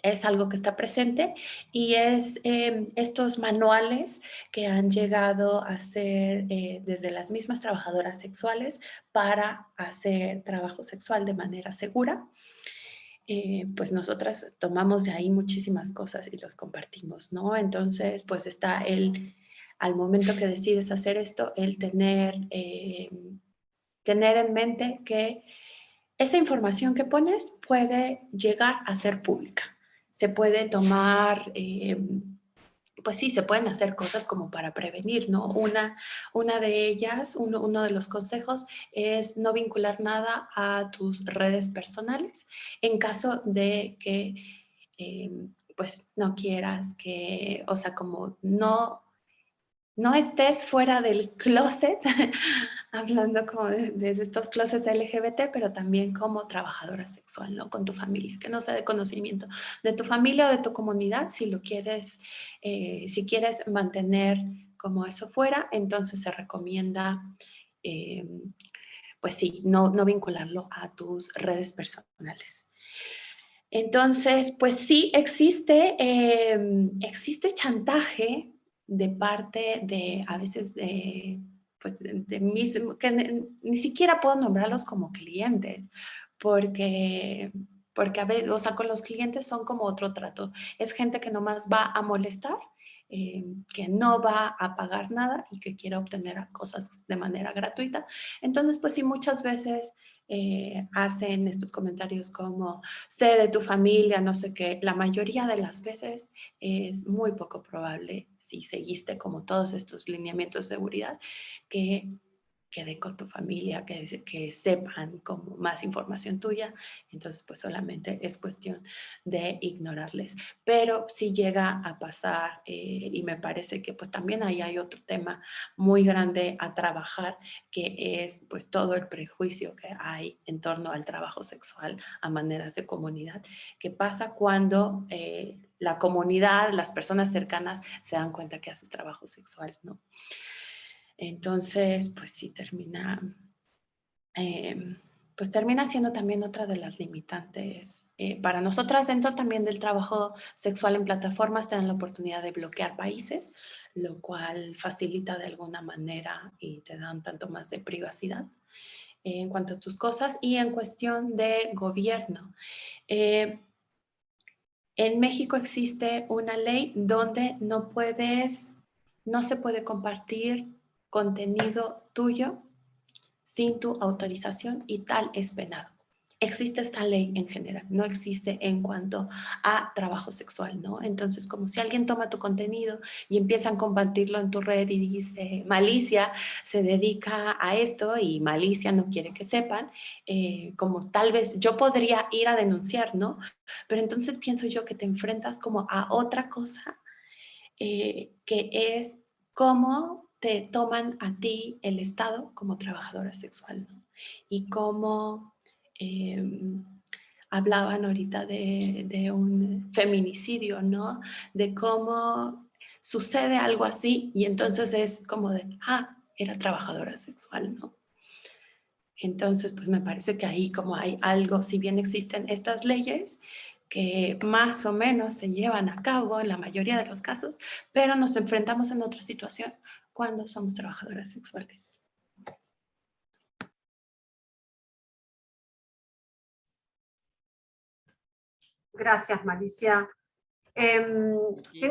es algo que está presente y es estos manuales que han llegado a ser desde las mismas trabajadoras sexuales para hacer trabajo sexual de manera segura. Pues nosotras tomamos de ahí muchísimas cosas y los compartimos, ¿no? Entonces, pues está al momento que decides hacer esto, el tener en mente que esa información que pones puede llegar a ser pública. Se puede tomar, pues sí, se pueden hacer cosas como para prevenir, ¿no? Una de ellas, uno de los consejos es no vincular nada a tus redes personales en caso de que, pues, no quieras que, o sea, como no estés fuera del closet, hablando como de estos closets LGBT, pero también como trabajadora sexual, ¿no? Con tu familia, que no sea de conocimiento de tu familia o de tu comunidad. Si lo quieres, si quieres mantener como eso fuera, entonces se recomienda, pues sí, no vincularlo a tus redes personales. Entonces, pues sí, existe chantaje de parte de, a veces pues de mismo, que ni siquiera puedo nombrarlos como clientes, porque a veces, o sea, con los clientes son como otro trato. Es gente que nomás va a molestar, que no va a pagar nada y que quiere obtener cosas de manera gratuita. Entonces, pues sí, muchas veces hacen estos comentarios como sé de tu familia, no sé qué. La mayoría de las veces es muy poco probable, si seguiste como todos estos lineamientos de seguridad, que quede con tu familia, que sepan como más información tuya. Entonces, pues solamente es cuestión de ignorarles. Pero si llega a pasar, y me parece que pues también ahí hay otro tema muy grande a trabajar, que es pues todo el prejuicio que hay en torno al trabajo sexual a maneras de comunidad, que pasa cuando la comunidad, las personas cercanas se dan cuenta que haces trabajo sexual, ¿no? Entonces, pues sí, pues termina siendo también otra de las limitantes. Para nosotras, dentro también del trabajo sexual en plataformas, te dan la oportunidad de bloquear países, lo cual facilita de alguna manera y te da un tanto más de privacidad en cuanto a tus cosas. Y en cuestión de gobierno, en México existe una ley donde no se puede compartir contenido tuyo sin tu autorización y tal es penado. Existe esta ley en general, no existe en cuanto a trabajo sexual, ¿no? Entonces, como si alguien toma tu contenido y empiezan a compartirlo en tu red y dice, Malicia se dedica a esto y Malicia no quiere que sepan, como tal vez yo podría ir a denunciar, ¿no? Pero entonces pienso yo que te enfrentas como a otra cosa, que es cómo te toman a ti el Estado como trabajadora sexual, ¿no? Y cómo hablaban ahorita de un feminicidio, ¿no? De cómo sucede algo así y entonces es como de, ah, era trabajadora sexual, ¿no? Entonces, pues me parece que ahí como hay algo, si bien existen estas leyes que más o menos se llevan a cabo en la mayoría de los casos, pero nos enfrentamos en otra situación cuando somos trabajadoras sexuales. Gracias, Malicia. Vicky,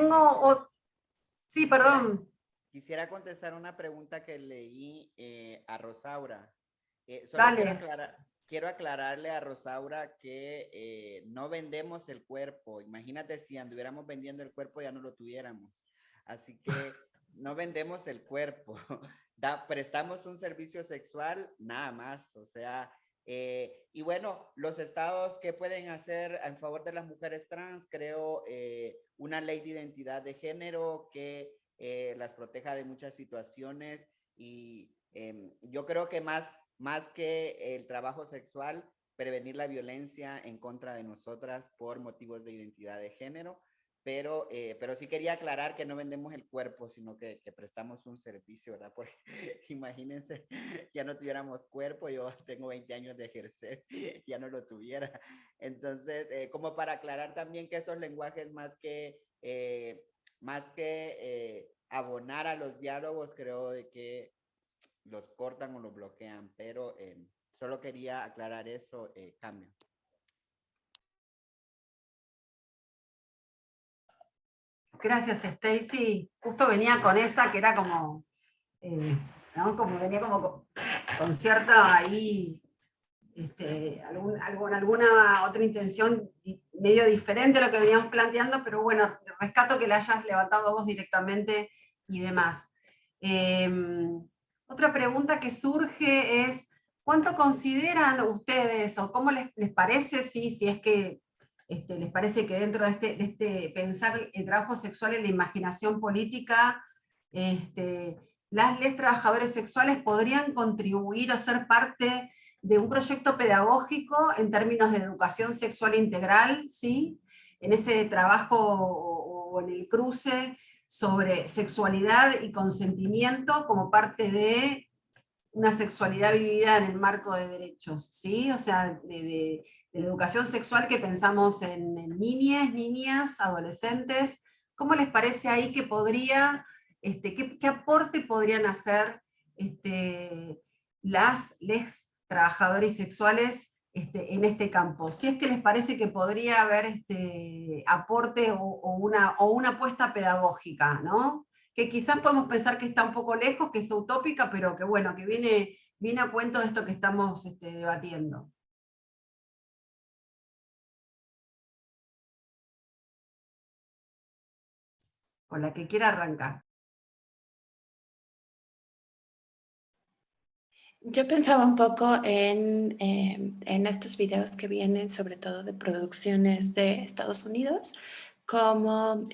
Sí, perdón. quisiera contestar una pregunta que leí a Rosaura. Solo Dale. quiero aclararle a Rosaura que no vendemos el cuerpo. Imagínate si anduviéramos vendiendo el cuerpo ya no lo tuviéramos. Así que no vendemos el cuerpo. Prestamos un servicio sexual, nada más. O sea, y bueno, los estados que pueden hacer en favor de las mujeres trans, creo una ley de identidad de género que las proteja de muchas situaciones y yo creo que más que el trabajo sexual, prevenir la violencia en contra de nosotras por motivos de identidad de género, pero sí quería aclarar que no vendemos el cuerpo, sino que prestamos un servicio, ¿verdad? Porque imagínense, ya no tuviéramos cuerpo, yo tengo 20 años de ejercer, ya no lo tuviera. Entonces, como para aclarar también que esos lenguajes más que abonar a los diálogos, creo de que los cortan o los bloquean, pero solo quería aclarar eso, cambio. Gracias, Stacy. Justo venía con esa que era como, ¿no? Como venía como con cierta ahí, alguna otra intención medio diferente a lo que veníamos planteando, pero bueno, rescato que la hayas levantado vos directamente y demás. Otra pregunta que surge es, ¿cuánto consideran ustedes o cómo les parece si es que les parece que dentro de este pensar el trabajo sexual en la imaginación política, les trabajadores sexuales podrían contribuir o ser parte de un proyecto pedagógico en términos de educación sexual integral, ¿sí? En ese trabajo o en el cruce sobre sexualidad y consentimiento como parte de una sexualidad vivida en el marco de derechos, ¿sí? O sea, de la educación sexual que pensamos en niñas, adolescentes. ¿Cómo les parece ahí que podría, qué aporte podrían hacer les trabajadores sexuales en este campo? Si es que les parece que podría haber aporte o una apuesta pedagógica, ¿no? Que quizás podemos pensar que está un poco lejos, que es utópica, pero que bueno, que viene a cuento de esto que estamos debatiendo. Con la que quiera arrancar. Yo pensaba un poco en estos videos que vienen sobre todo de producciones de Estados Unidos, como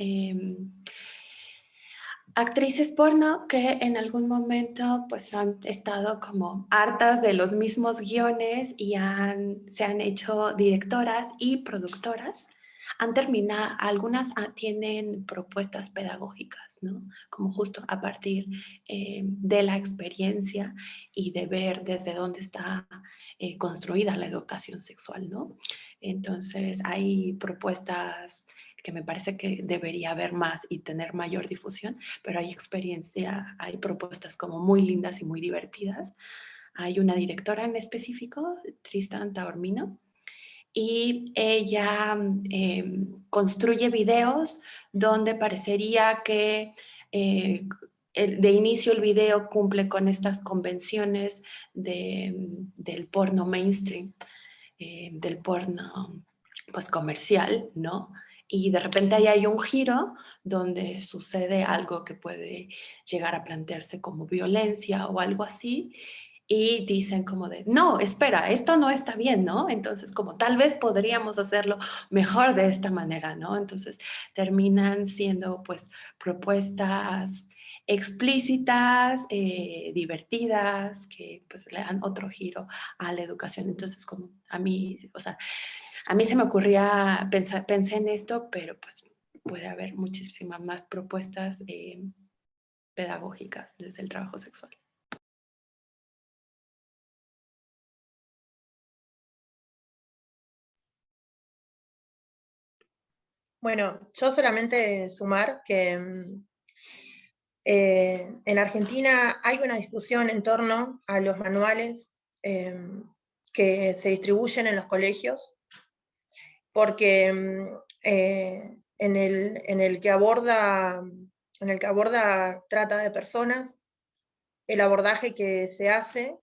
actrices porno que en algún momento pues han estado como hartas de los mismos guiones y se han hecho directoras y productoras. Han terminado, algunas tienen propuestas pedagógicas, ¿no? Como justo a partir de la experiencia y de ver desde dónde está construida la educación sexual, ¿no? Entonces hay propuestas que me parece que debería haber más y tener mayor difusión, pero hay experiencia, hay propuestas como muy lindas y muy divertidas. Hay una directora en específico, Tristan Taormino, y ella construye videos donde parecería que de inicio el video cumple con estas convenciones del porno mainstream, del porno pues comercial, ¿no? Y de repente ahí hay un giro donde sucede algo que puede llegar a plantearse como violencia o algo así, y dicen como de, no, espera, esto no está bien, ¿no? Entonces, como tal vez podríamos hacerlo mejor de esta manera, ¿no? Entonces, terminan siendo, pues, propuestas explícitas, divertidas, que pues le dan otro giro a la educación. Entonces, como a mí, o sea, a mí se me ocurría, pensé en esto, pero pues puede haber muchísimas más propuestas pedagógicas desde el trabajo sexual. Bueno, yo solamente sumar que en Argentina hay una discusión en torno a los manuales que se distribuyen en los colegios, porque en el que aborda trata de personas, el abordaje que se hace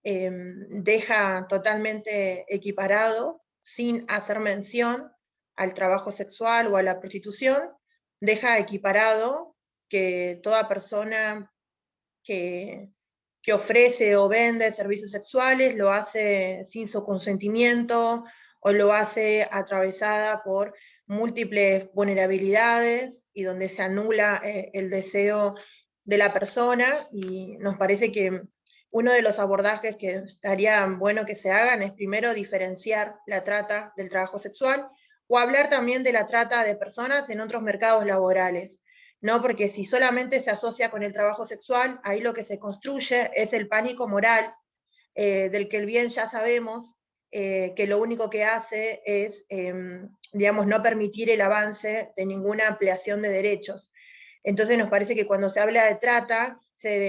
deja totalmente equiparado, sin hacer mención al trabajo sexual o a la prostitución, deja equiparado que toda persona que ofrece o vende servicios sexuales lo hace sin su consentimiento o lo hace atravesada por múltiples vulnerabilidades y donde se anula el deseo de la persona, y nos parece que uno de los abordajes que estaría bueno que se hagan es primero diferenciar la trata del trabajo sexual o hablar también de la trata de personas en otros mercados laborales. ¿No? Porque si solamente se asocia con el trabajo sexual, ahí lo que se construye es el pánico moral, del que el bien ya sabemos que lo único que hace es, digamos, no permitir el avance de ninguna ampliación de derechos. Entonces nos parece que cuando se habla de trata,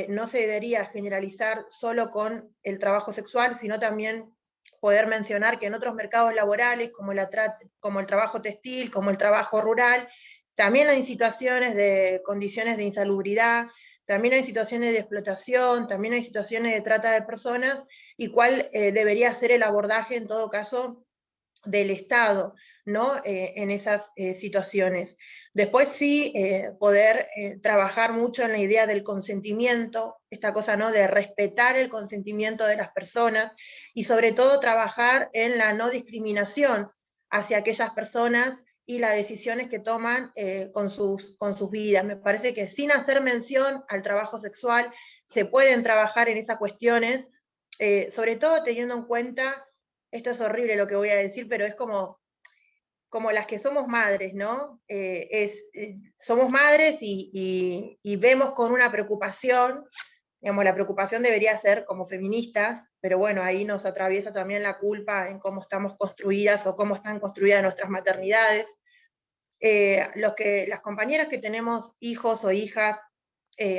no se debería generalizar solo con el trabajo sexual, sino también poder mencionar que en otros mercados laborales, como el trabajo textil, como el trabajo rural, también hay situaciones de condiciones de insalubridad, también hay situaciones de explotación, también hay situaciones de trata de personas, y cuál debería ser el abordaje en todo caso del Estado, ¿no? En esas situaciones. Después sí, poder trabajar mucho en la idea del consentimiento, esta cosa, ¿no? De respetar el consentimiento de las personas, y sobre todo trabajar en la no discriminación hacia aquellas personas y las decisiones que toman con sus vidas. Me parece que sin hacer mención al trabajo sexual se pueden trabajar en esas cuestiones, sobre todo teniendo en cuenta, esto es horrible lo que voy a decir, pero es como las que somos madres, ¿no? Somos madres y vemos con una preocupación, digamos, la preocupación debería ser como feministas, pero bueno, ahí nos atraviesa también la culpa en cómo estamos construidas o cómo están construidas nuestras maternidades. Las compañeras que tenemos hijos o hijas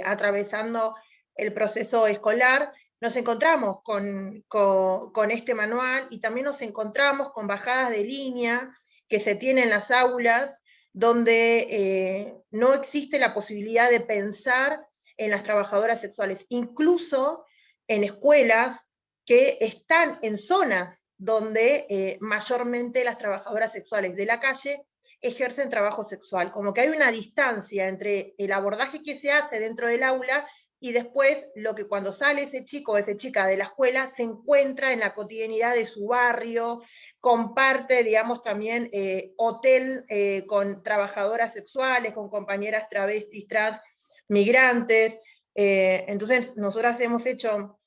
atravesando el proceso escolar, nos encontramos con este manual, y también nos encontramos con bajadas de línea que se tienen en las aulas, donde no existe la posibilidad de pensar en las trabajadoras sexuales, incluso en escuelas que están en zonas donde mayormente las trabajadoras sexuales de la calle ejercen trabajo sexual, como que hay una distancia entre el abordaje que se hace dentro del aula y después lo que cuando sale ese chico o esa chica de la escuela se encuentra en la cotidianidad de su barrio, comparte, digamos, también hotel con trabajadoras sexuales, con compañeras travestis, trans, migrantes. Entonces nosotras hemos hecho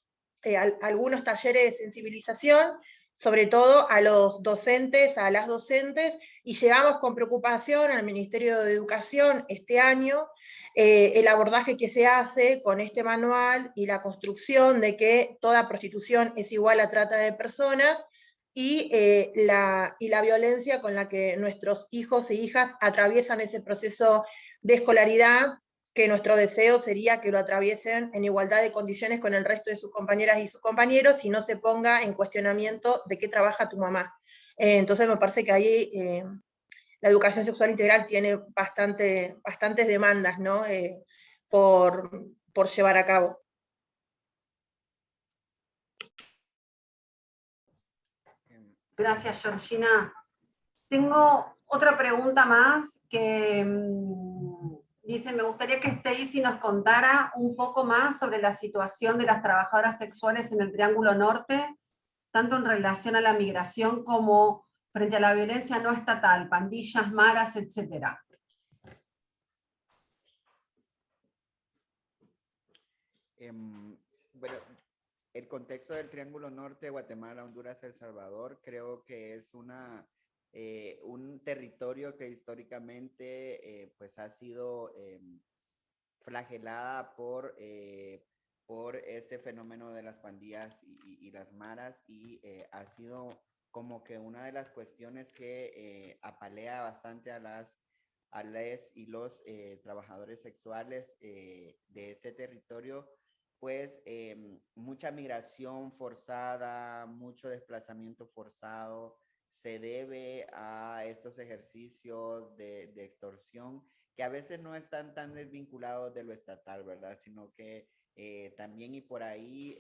algunos talleres de sensibilización, sobre todo a los docentes, a las docentes, y llevamos con preocupación al Ministerio de Educación este año el abordaje que se hace con este manual y la construcción de que toda prostitución es igual a trata de personas, y la violencia con la que nuestros hijos e hijas atraviesan ese proceso de escolaridad, que nuestro deseo sería que lo atraviesen en igualdad de condiciones con el resto de sus compañeras y sus compañeros, y no se ponga en cuestionamiento de qué trabaja tu mamá. Entonces me parece que ahí la educación sexual integral tiene bastantes demandas, ¿no? por llevar a cabo. Gracias, Georgina. Tengo otra pregunta más que dice, me gustaría que Stacy nos contara un poco más sobre la situación de las trabajadoras sexuales en el Triángulo Norte, tanto en relación a la migración como frente a la violencia no estatal, pandillas, maras, etc. Bueno, el contexto del Triángulo Norte, Guatemala, Honduras, El Salvador, creo que es un territorio que históricamente pues ha sido flagelada por este fenómeno de las pandillas y las maras, y ha sido como que una de las cuestiones que apalea bastante a les y los trabajadores sexuales de este territorio, pues mucha migración forzada, mucho desplazamiento forzado se debe a estos ejercicios de extorsión, que a veces no están tan desvinculados de lo estatal, ¿verdad? Sino que también y por ahí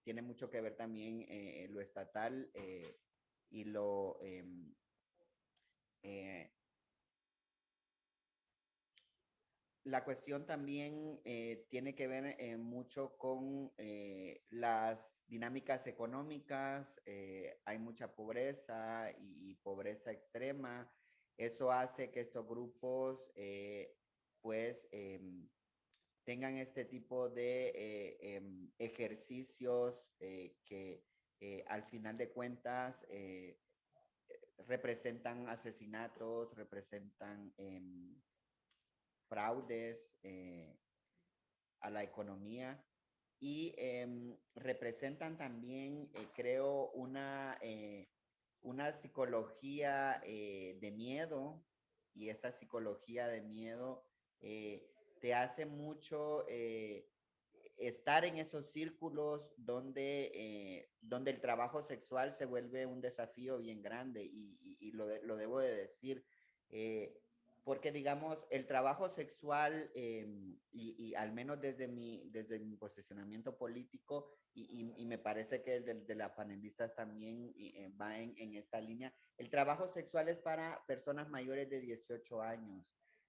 tiene mucho que ver también lo estatal y la cuestión también tiene que ver mucho con las dinámicas económicas. Hay mucha pobreza y pobreza extrema. Eso hace que estos grupos pues tengan este tipo de ejercicios que al final de cuentas representan asesinatos, representan fraudes a la economía y representan también, creo, una psicología de miedo, y esta psicología de miedo te hace mucho estar en esos círculos donde el trabajo sexual se vuelve un desafío bien grande, y lo debo de decir. Porque, digamos, el trabajo sexual, y al menos desde mi posicionamiento político, y me parece que el de las panelistas también va en esta línea, el trabajo sexual es para personas mayores de 18 años.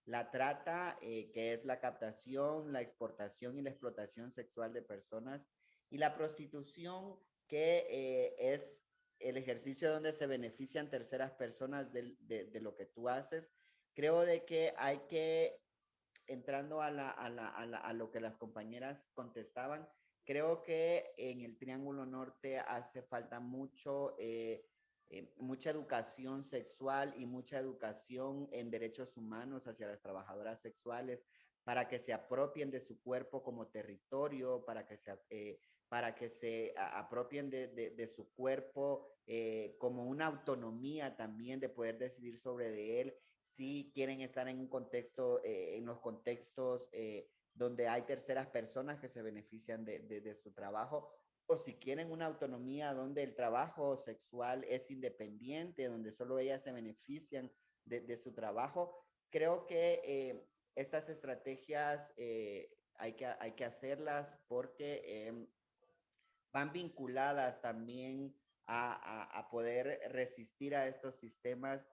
La trata, que es la captación, la exportación y la explotación sexual de personas, y la prostitución, que es el ejercicio donde se benefician terceras personas de lo que tú haces. Creo de que hay que, entrando a lo que las compañeras contestaban, creo que en el Triángulo Norte hace falta mucha educación sexual y mucha educación en derechos humanos hacia las trabajadoras sexuales, para que se apropien de su cuerpo como territorio, para que se apropien de su cuerpo como una autonomía también de poder decidir sobre él, si quieren estar en un contexto, en los contextos donde hay terceras personas que se benefician de su trabajo, o si quieren una autonomía donde el trabajo sexual es independiente, donde solo ellas se benefician de su trabajo. Creo que estas estrategias hay que hacerlas porque van vinculadas también a poder resistir a estos sistemas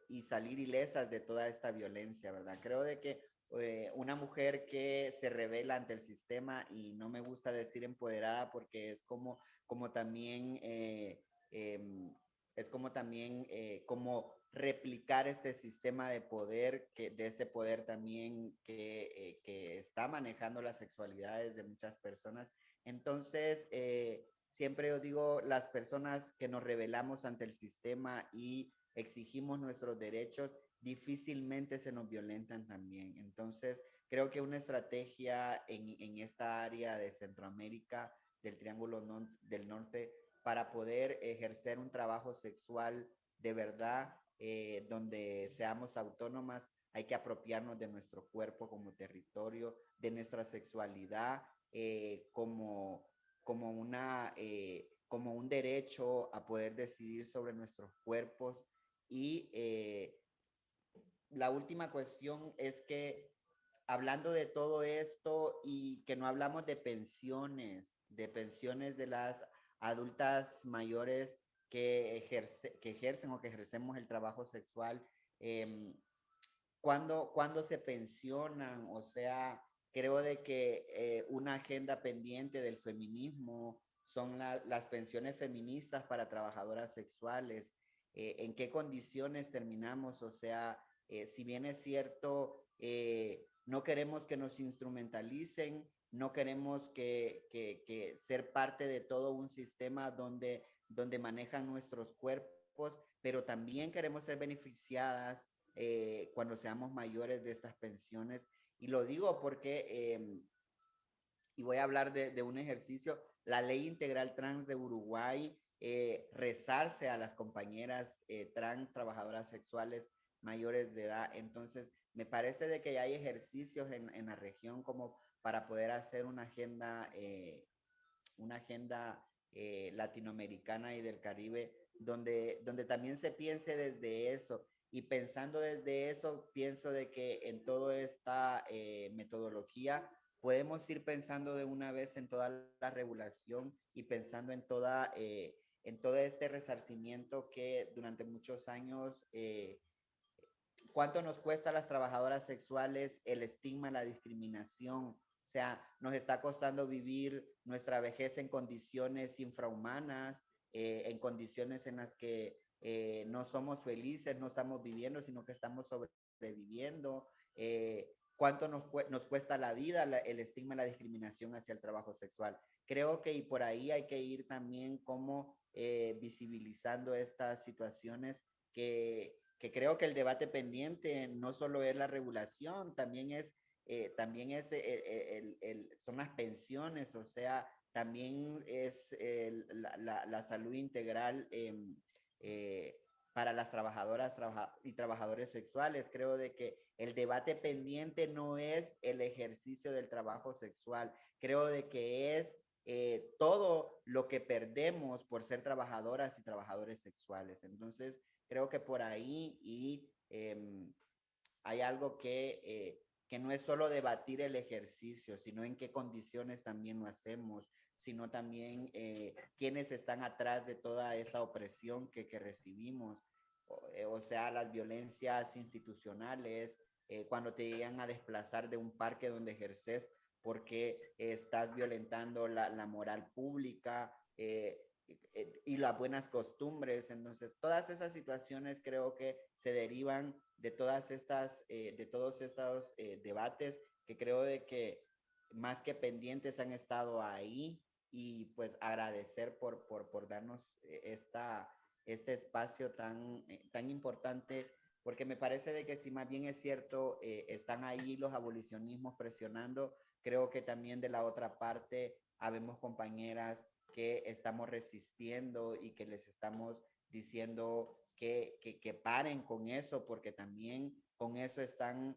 y salir ilesas de toda esta violencia, ¿verdad? Creo de que una mujer que se revela ante el sistema, y no me gusta decir empoderada porque es como también, como replicar este sistema de poder, de este poder también que está manejando las sexualidades de muchas personas. Entonces, siempre yo digo, las personas que nos rebelamos ante el sistema y exigimos nuestros derechos, difícilmente se nos violentan también. Entonces, creo que una estrategia en esta área de Centroamérica, del Triángulo del Norte, para poder ejercer un trabajo sexual de verdad, donde seamos autónomas, hay que apropiarnos de nuestro cuerpo como territorio, de nuestra sexualidad como un derecho a poder decidir sobre nuestros cuerpos. Y la última cuestión es que, hablando de todo esto y que no hablamos de pensiones de las adultas mayores que ejercen o que ejercemos el trabajo sexual, cuando se pensionan, o sea, creo de que una agenda pendiente del feminismo son las pensiones feministas para trabajadoras sexuales. ¿En qué condiciones terminamos? O sea, si bien es cierto, no queremos que nos instrumentalicen, no queremos que ser parte de todo un sistema donde manejan nuestros cuerpos, pero también queremos ser beneficiadas cuando seamos mayores de estas pensiones. Y lo digo porque, y voy a hablar de un ejercicio, la Ley Integral Trans de Uruguay, rezarse a las compañeras trans, trabajadoras sexuales mayores de edad. Entonces, me parece de que hay ejercicios en la región como para poder hacer una agenda latinoamericana y del Caribe, donde también se piense desde eso. Y pensando desde eso, pienso de que en toda esta metodología podemos ir pensando de una vez en toda la regulación y pensando en todo este resarcimiento que durante muchos años, cuánto nos cuesta a las trabajadoras sexuales el estigma, la discriminación. O sea, nos está costando vivir nuestra vejez en condiciones infrahumanas, en condiciones en las que no somos felices, no estamos viviendo, sino que estamos sobreviviendo. Cuánto nos cuesta la vida, el estigma, la discriminación hacia el trabajo sexual. Creo que y por ahí hay que ir también como visibilizando estas situaciones que creo que el debate pendiente no solo es la regulación, también son las pensiones, o sea, también es la salud integral para las trabajadoras y trabajadores sexuales. Creo de que el debate pendiente no es el ejercicio del trabajo sexual, creo de que es todo lo que perdemos por ser trabajadoras y trabajadores sexuales. Entonces, creo que por ahí hay algo que no es solo debatir el ejercicio, sino en qué condiciones también lo hacemos, sino también quiénes están atrás de toda esa opresión que recibimos, o sea, las violencias institucionales, cuando te llegan a desplazar de un parque donde ejerces porque estás violentando la moral pública, y las buenas costumbres. Entonces, todas esas situaciones creo que se derivan de todos estos debates que creo de que más que pendientes han estado ahí, y pues agradecer por darnos este espacio tan importante, porque me parece de que si más bien es cierto, están ahí los abolicionismos presionando, creo que también de la otra parte habemos compañeras que estamos resistiendo y que les estamos diciendo que paren con eso, porque también con eso están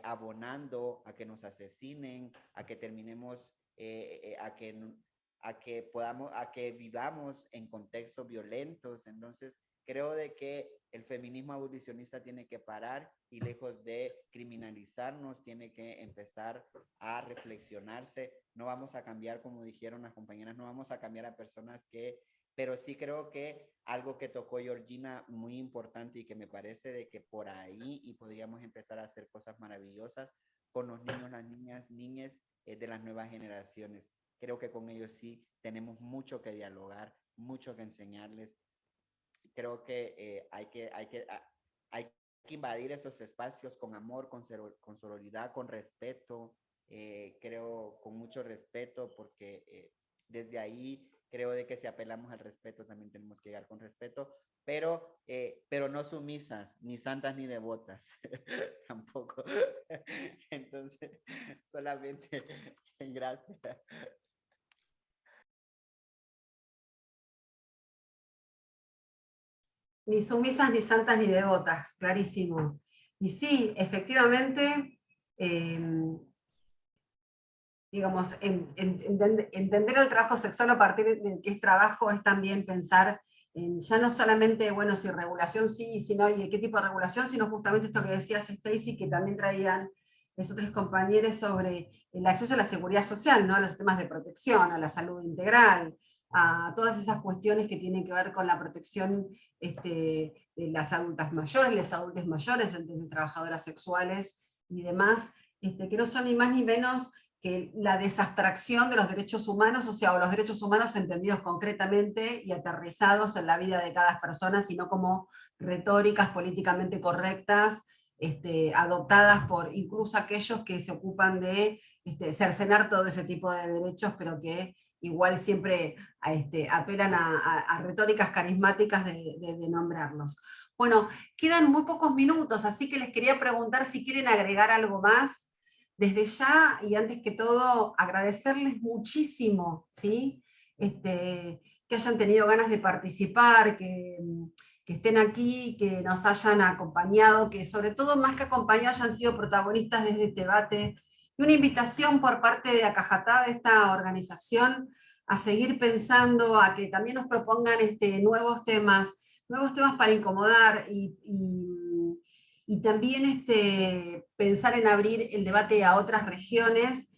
abonando a que nos asesinen, a que terminemos, a que vivamos en contextos violentos. Entonces, creo de que el feminismo abolicionista tiene que parar y lejos de criminalizarnos, tiene que empezar a reflexionarse. No vamos a cambiar, como dijeron las compañeras, no vamos a cambiar a personas pero sí creo que algo que tocó Georgina muy importante y que me parece de que por ahí y podríamos empezar a hacer cosas maravillosas con los niños, las niñas de las nuevas generaciones. Creo que con ellos sí tenemos mucho que dialogar, mucho que enseñarles. Creo que hay que invadir esos espacios con amor, con sororidad, con respeto, creo con mucho respeto, porque desde ahí creo de que si apelamos al respeto también tenemos que llegar con respeto, pero no sumisas, ni santas ni devotas, tampoco. Entonces, solamente gracias. Ni sumisas, ni santas, ni devotas, clarísimo. Y sí, efectivamente, digamos, entender el trabajo sexual a partir de que es trabajo es también pensar en ya no solamente, bueno, si regulación sí, sino y de qué tipo de regulación, sino justamente esto que decías, Stacy, que también traían esos tres compañeros sobre el acceso a la seguridad social, ¿no? A los temas de protección, a la salud integral, a todas esas cuestiones que tienen que ver con la protección de las adultas mayores, los adultos mayores, entonces trabajadoras sexuales y demás, que no son ni más ni menos que la desabstracción de los derechos humanos, o sea, o los derechos humanos entendidos concretamente y aterrizados en la vida de cada persona, sino como retóricas políticamente correctas adoptadas por incluso aquellos que se ocupan de cercenar todo ese tipo de derechos, pero que igual siempre apelan a retóricas carismáticas de nombrarlos. Bueno, quedan muy pocos minutos, así que les quería preguntar si quieren agregar algo más. Desde ya, y antes que todo, agradecerles muchísimo, ¿sí? Que hayan tenido ganas de participar, que estén aquí, que nos hayan acompañado, que sobre todo más que acompañado hayan sido protagonistas de este debate, y una invitación por parte de Acajatá, de esta organización, a seguir pensando, a que también nos propongan nuevos temas para incomodar y también pensar en abrir el debate a otras regiones,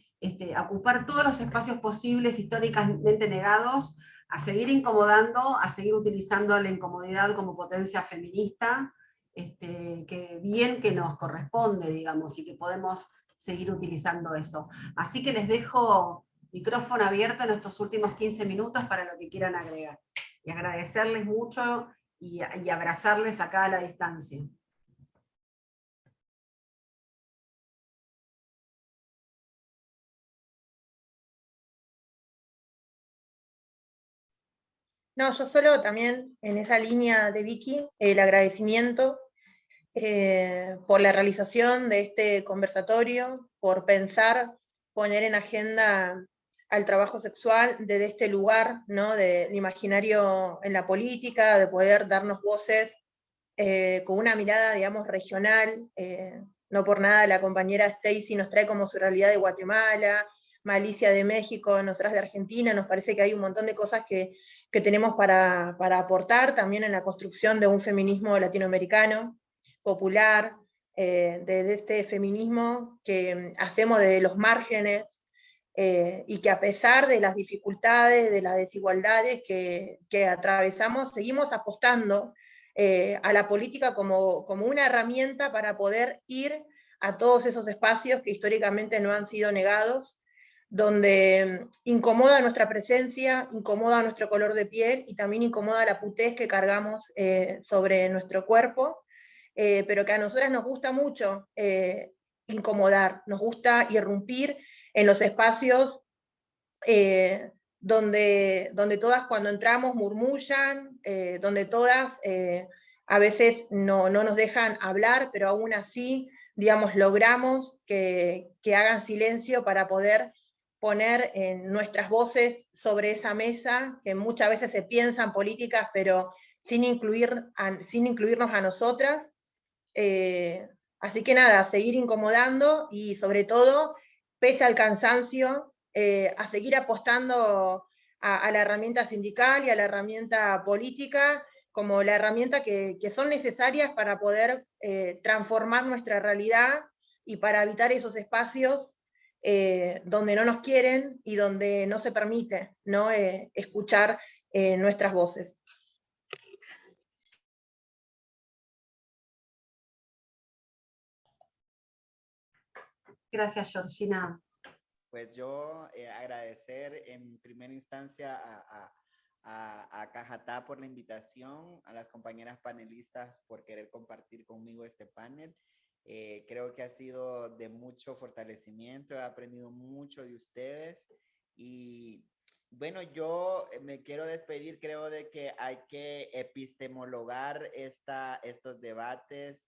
a ocupar todos los espacios posibles históricamente negados, a seguir incomodando, a seguir utilizando la incomodidad como potencia feminista, que bien que nos corresponde, digamos, y que podemos seguir utilizando eso. Así que les dejo micrófono abierto en estos últimos 15 minutos para lo que quieran agregar. Y agradecerles mucho y abrazarles acá a la distancia. No, yo solo también en esa línea de Vicky, el agradecimiento por la realización de este conversatorio, por pensar, poner en agenda al trabajo sexual desde este lugar, ¿no? Del imaginario en la política, de poder darnos voces con una mirada, digamos, regional. No por nada la compañera Stacy nos trae como su realidad de Guatemala, Malicia de México, nosotras de Argentina. Nos parece que hay un montón de cosas que tenemos para aportar también en la construcción de un feminismo latinoamericano, popular, de este feminismo que hacemos desde los márgenes, y que a pesar de las dificultades, de las desigualdades que atravesamos, seguimos apostando a la política como una herramienta para poder ir a todos esos espacios que históricamente no han sido negados, donde incomoda nuestra presencia, incomoda nuestro color de piel y también incomoda la putez que cargamos sobre nuestro cuerpo, pero que a nosotras nos gusta mucho incomodar, nos gusta irrumpir en los espacios donde todas cuando entramos murmullan, donde todas a veces no nos dejan hablar, pero aún así, digamos, logramos que hagan silencio para poder poner nuestras voces sobre esa mesa, que muchas veces se piensan políticas, pero sin incluirnos a nosotras. Así que nada, seguir incomodando y sobre todo, pese al cansancio, a seguir apostando a la herramienta sindical y a la herramienta política como la herramienta que son necesarias para poder transformar nuestra realidad y para evitar esos espacios donde no nos quieren y donde no se permite, ¿no? Escuchar nuestras voces. Gracias, Georgina. Pues yo agradecer en primera instancia a Cajatá por la invitación, a las compañeras panelistas por querer compartir conmigo este panel. Creo que ha sido de mucho fortalecimiento, he aprendido mucho de ustedes y bueno, yo me quiero despedir, creo de que hay que epistemologar estos debates.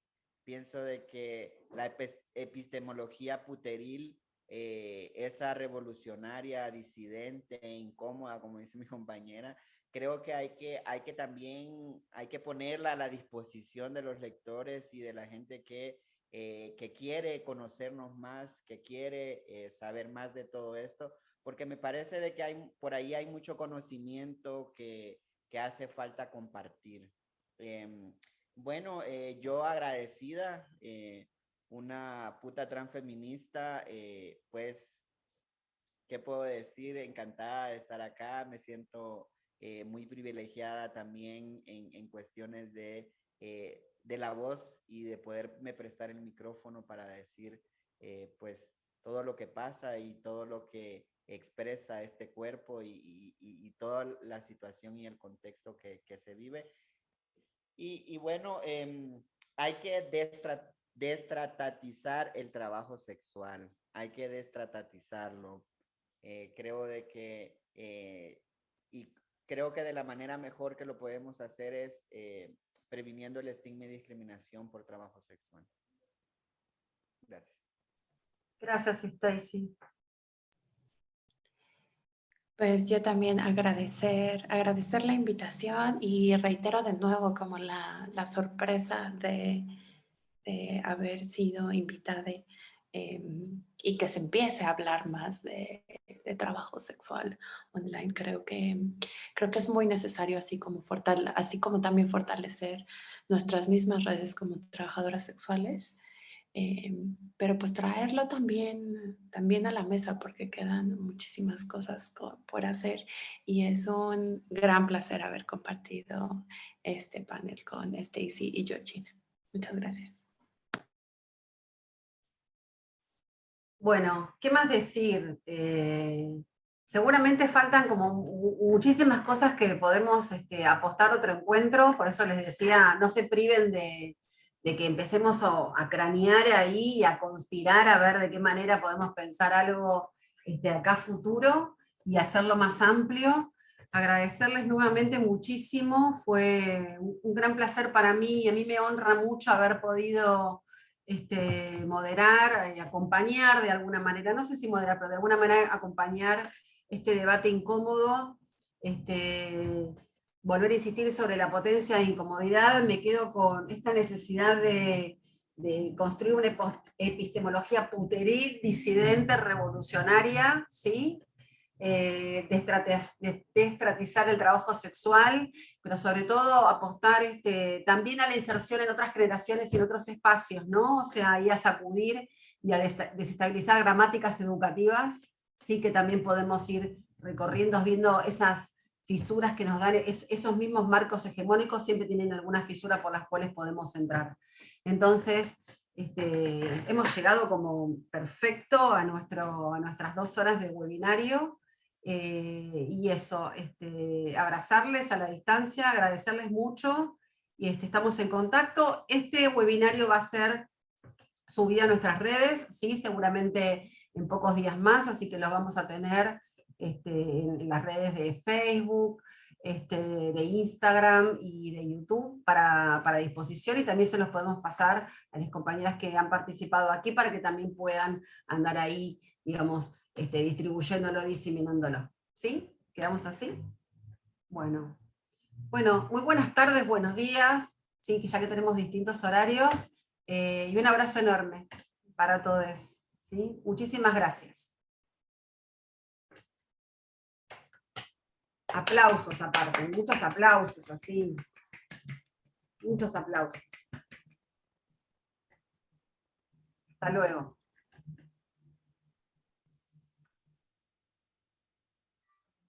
Pienso de que la epistemología puteril, esa revolucionaria, disidente e incómoda, como dice mi compañera, creo que hay que también, hay que ponerla a la disposición de los lectores y de la gente que quiere conocernos más, que quiere saber más de todo esto, porque me parece de que por ahí hay mucho conocimiento que hace falta compartir. Bueno, yo agradecida, una puta transfeminista, pues, ¿qué puedo decir? Encantada de estar acá, me siento muy privilegiada también en cuestiones de la voz y de poderme prestar el micrófono para decir, pues, todo lo que pasa y todo lo que expresa este cuerpo y toda la situación y el contexto que se vive. Y bueno, hay que destratatizar el trabajo sexual. Hay que destratatizarlo. Creo de que, y creo que de la manera mejor que lo podemos hacer es previniendo el estigma y discriminación por trabajo sexual. Gracias. Gracias, Stacy. Pues yo también agradecer la invitación y reitero de nuevo como la sorpresa de haber sido invitada y que se empiece a hablar más de trabajo sexual online. Creo que es muy necesario, así como también fortalecer nuestras mismas redes como trabajadoras sexuales. Pero pues traerlo también a la mesa porque quedan muchísimas cosas por hacer y es un gran placer haber compartido este panel con Stacy y Georgina. Muchas gracias. Bueno, ¿qué más decir? Seguramente faltan como muchísimas cosas que podemos apostar otro encuentro, por eso les decía, no se priven de que empecemos a cranear ahí y a conspirar a ver de qué manera podemos pensar algo acá futuro y hacerlo más amplio. Agradecerles nuevamente muchísimo, fue un gran placer para mí y a mí me honra mucho haber podido moderar y acompañar de alguna manera, no sé si moderar, pero de alguna manera acompañar este debate incómodo, volver a insistir sobre la potencia de incomodidad. Me quedo con esta necesidad de construir una epistemología puteril, disidente, revolucionaria, ¿sí? Destratizar el trabajo sexual, pero sobre todo apostar también a la inserción en otras generaciones y en otros espacios, ¿no? O sea, y a sacudir y a desestabilizar gramáticas educativas, sí, que también podemos ir recorriendo, viendo esas fisuras que nos dan, esos mismos marcos hegemónicos siempre tienen alguna fisura por las cuales podemos entrar. Entonces, hemos llegado como perfecto a nuestras 2 horas de webinario. Y eso, abrazarles a la distancia, agradecerles mucho, y estamos en contacto. Este webinario va a ser subido a nuestras redes, ¿sí? Seguramente en pocos días más, así que lo vamos a tener en las redes de Facebook, de Instagram y de YouTube para disposición, y también se los podemos pasar a las compañeras que han participado aquí para que también puedan andar ahí, digamos, distribuyéndolo, diseminándolo. ¿Sí? ¿Quedamos así? Bueno, muy buenas tardes, buenos días, ¿sí? Ya que tenemos distintos horarios, y un abrazo enorme para todos, ¿sí? Muchísimas gracias. Aplausos aparte, muchos aplausos, así. Muchos aplausos. Hasta luego.